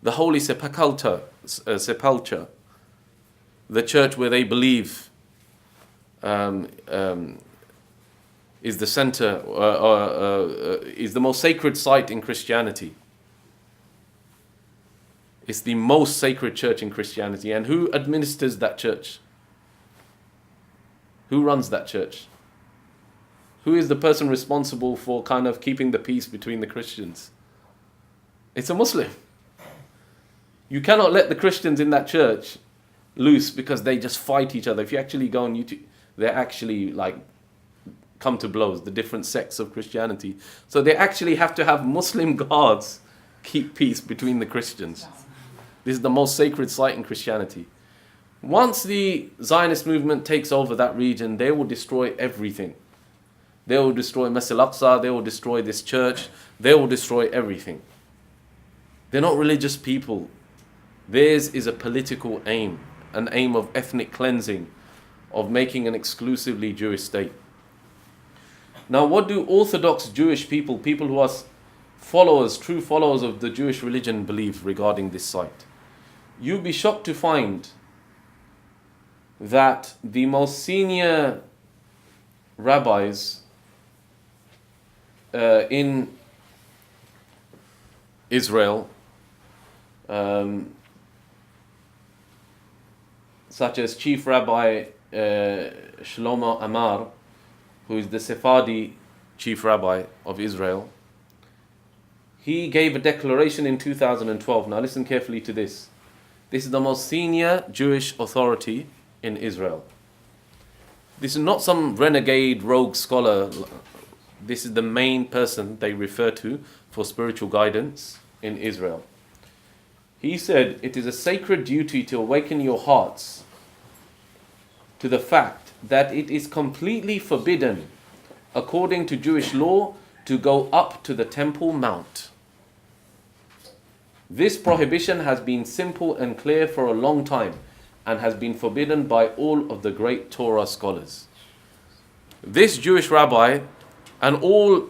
The Holy Sepulchre, the church where they believe is the center, is the most sacred site in Christianity. It's the most sacred church in Christianity. And who administers that church? Who runs that church? Who is the person responsible for kind of keeping the peace between the Christians? It's a Muslim. You cannot let the Christians in that church loose because they just fight each other. If you actually go on YouTube, they actually like come to blows, the different sects of Christianity. So they actually have to have Muslim guards keep peace between the Christians. This is the most sacred site in Christianity. Once the Zionist movement takes over that region, they will destroy everything. They will destroy Masjid al-Aqsa, they will destroy this church, they will destroy everything. They're not religious people. Theirs is a political aim, an aim of ethnic cleansing, of making an exclusively Jewish state. Now, what do Orthodox Jewish people, people who are followers, true followers of the Jewish religion, believe regarding this site? You'll be shocked to find that the most senior rabbis in Israel, such as Chief Rabbi Shlomo Amar, who is the Sephardi Chief Rabbi of Israel, he gave a declaration in 2012. Now listen carefully to this. This is the most senior Jewish authority in Israel. This is not some renegade rogue scholar. This is the main person they refer to for spiritual guidance in Israel. He said, "It is a sacred duty to awaken your hearts to the fact that it is completely forbidden, according to Jewish law, to go up to the Temple Mount. This prohibition has been simple and clear for a long time and has been forbidden by all of the great Torah scholars." This Jewish rabbi and all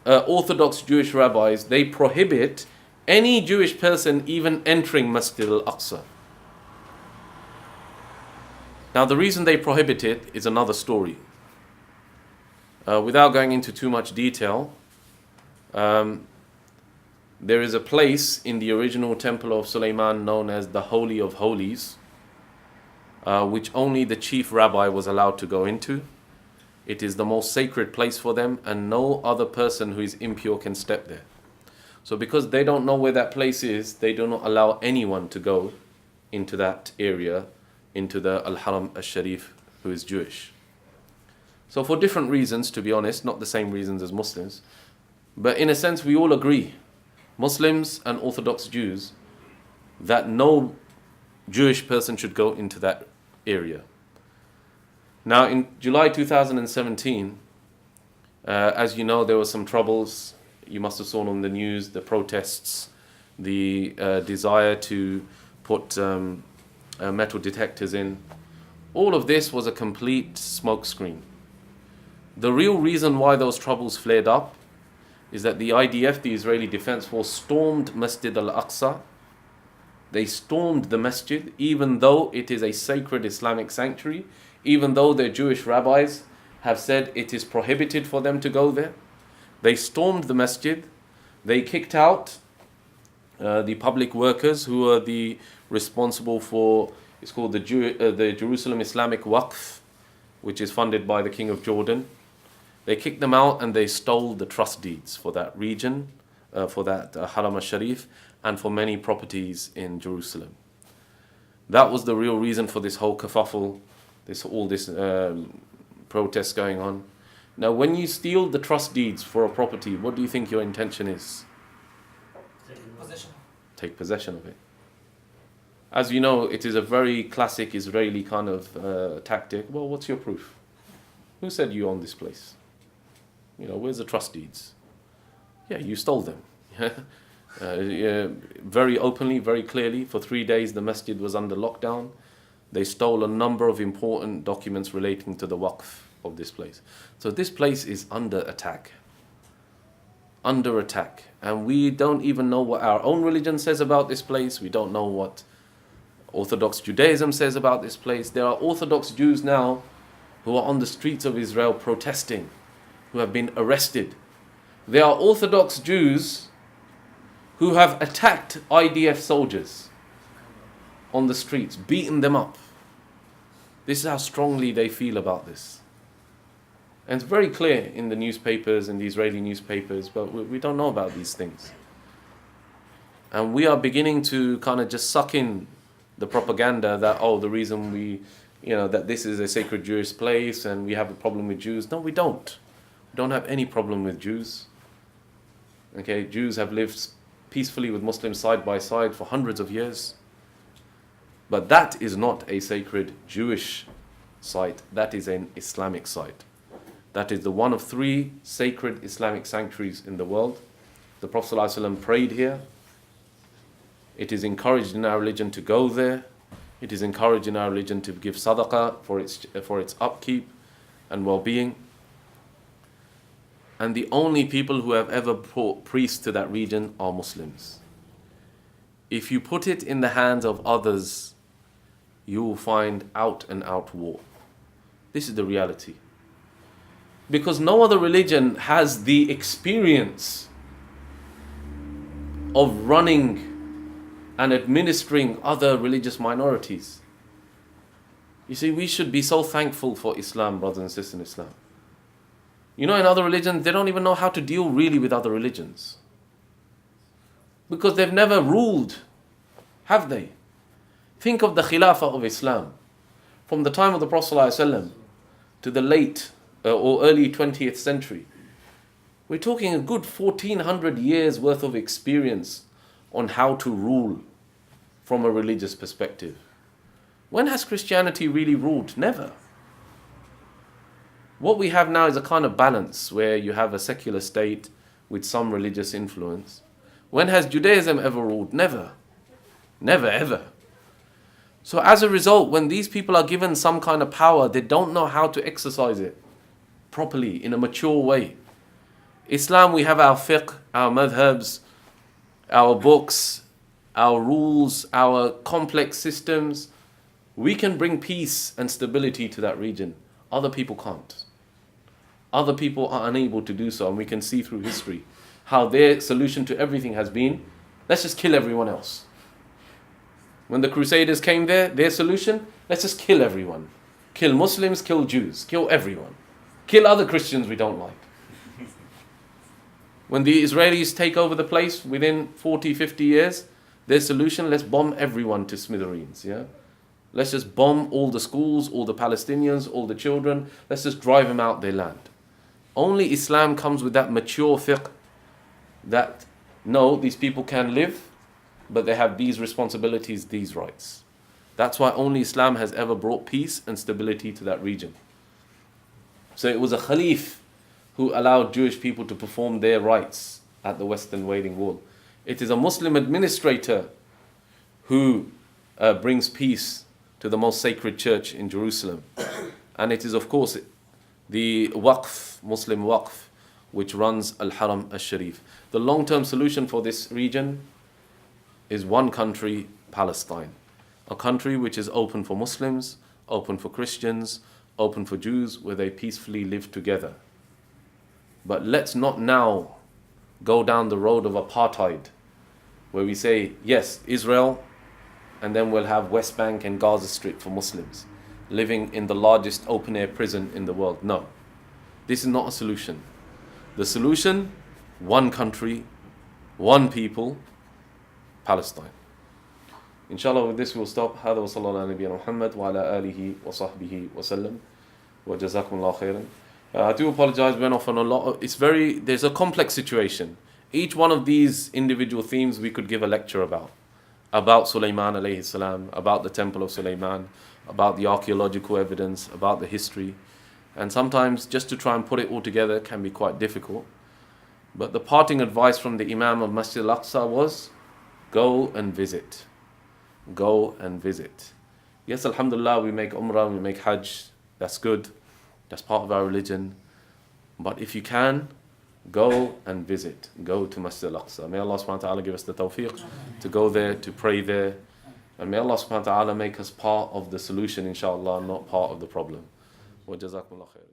Orthodox Jewish rabbis, they prohibit any Jewish person even entering Masjid al-Aqsa. Now the reason they prohibit it is another story. Without going into too much detail, there is a place in the original Temple of Sulaiman known as the Holy of Holies, which only the chief rabbi was allowed to go into. It is the most sacred place for them, and no other person who is impure can step there. So because they don't know where that place is, they do not allow anyone to go into that area, into the Al-Haram Al-Sharif, who is Jewish. So for different reasons, to be honest, not the same reasons as Muslims, but in a sense we all agree, Muslims and Orthodox Jews, that no Jewish person should go into that area. Now in July 2017, As you know, there were some troubles. You must have seen on the news the protests, the desire to put metal detectors in. All of this was a complete smokescreen. The real reason why those troubles flared up is that the IDF, the Israeli Defense Force, stormed Masjid al-Aqsa. They stormed the masjid, even though it is a sacred Islamic sanctuary, even though their Jewish rabbis have said it is prohibited for them to go there. They stormed the masjid. They kicked out the public workers who are the responsible for, it's called the Jerusalem Islamic Waqf, which is funded by the King of Jordan. They kicked them out and they stole the trust deeds for that region, for that Haram al-Sharif, and for many properties in Jerusalem. That was the real reason for this whole kerfuffle, all this protest going on. Now, when you steal the trust deeds for a property, what do you think your intention is? Take possession of it. As you know, it is a very classic Israeli kind of tactic. Well, what's your proof? Who said you own this place? Where's the trust deeds? Yeah, you stole them. Very openly, very clearly. For 3 days, the masjid was under lockdown. They stole a number of important documents relating to the waqf of this place. So this place is under attack. Under attack. And we don't even know what our own religion says about this place. We don't know what Orthodox Judaism says about this place. There are Orthodox Jews now who are on the streets of Israel protesting, who have been arrested. There are Orthodox Jews who have attacked IDF soldiers on the streets, beaten them up. This is how strongly they feel about this. And it's very clear in the newspapers, in the Israeli newspapers, but we don't know about these things. And we are beginning to kind of just suck in the propaganda that, the reason that this is a sacred Jewish place and we have a problem with Jews. No, we don't. We don't have any problem with Jews. Okay, Jews have lived peacefully with Muslims side by side for hundreds of years. But that is not a sacred Jewish site. That is an Islamic site. That is the one of 3 sacred Islamic sanctuaries in the world. The Prophet ﷺ prayed here. It is encouraged in our religion to go there. It is encouraged in our religion to give sadaqah for its upkeep and well-being. And the only people who have ever brought priests to that region are Muslims. If you put it in the hands of others, you will find out and out war. This is the reality. Because no other religion has the experience of running and administering other religious minorities. You see, we should be so thankful for Islam, brothers and sisters in Islam. In other religions, they don't even know how to deal really with other religions. Because they've never ruled, have they? Think of the Khilafah of Islam. From the time of the Prophet ﷺ to the late or early 20th century. We're talking a good 1400 years worth of experience on how to rule from a religious perspective. When has Christianity really ruled? Never. What we have now is a kind of balance where you have a secular state with some religious influence. When has Judaism ever ruled? Never. Never, ever. So as a result, when these people are given some kind of power, they don't know how to exercise it properly, in a mature way. Islam, we have our fiqh, our madhabs, our books, our rules, our complex systems. We can bring peace and stability to that region. Other people can't. Other people are unable to do so, and we can see through history how their solution to everything has been, let's just kill everyone else. When the Crusaders came there, their solution, let's just kill everyone. Kill Muslims, kill Jews, kill everyone. Kill other Christians we don't like. When the Israelis take over the place within 40, 50 years, their solution, let's bomb everyone to smithereens. Yeah? Let's just bomb all the schools, all the Palestinians, all the children. Let's just drive them out their land. Only Islam comes with that mature fiqh that, no, these people can live, but they have these responsibilities, these rights. That's why only Islam has ever brought peace and stability to that region. So it was a Khalif who allowed Jewish people to perform their rites at the Western Wailing Wall. It is a Muslim administrator who brings peace to the most sacred church in Jerusalem. And it is, of course, the Waqf, Muslim Waqf, which runs Al-Haram Al-Sharif. The long-term solution for this region is one country, Palestine. A country which is open for Muslims, open for Christians, open for Jews, where they peacefully live together. But let's not now go down the road of apartheid, where we say, yes, Israel, and then we'll have West Bank and Gaza Strip for Muslims, living in the largest open-air prison in the world. No, this is not a solution. The solution, one country, one people, Palestine. Inshallah, with this we'll stop. هذا وصلى الله على نبينا محمد وعلى آله وصحبه وسلم وجزاكم الله خيرا. I do apologize, went off on a lot. There's a complex situation. Each one of these individual themes we could give a lecture about Sulaiman alayhi salam, about the temple of Sulaiman, about the archaeological evidence, about the history. And sometimes just to try and put it all together can be quite difficult. But the parting advice from the Imam of Masjid al-Aqsa was, go and visit. Go and visit. Yes, alhamdulillah, we make umrah, we make hajj. That's good. That's part of our religion. But if you can, go and visit. Go to Masjid al-Aqsa. May Allah subhanahu wa ta'ala give us the tawfiq to go there, to pray there. And may Allah subhanahu wa ta'ala make us part of the solution, inshallah, not part of the problem. Wa jazakumullah khair.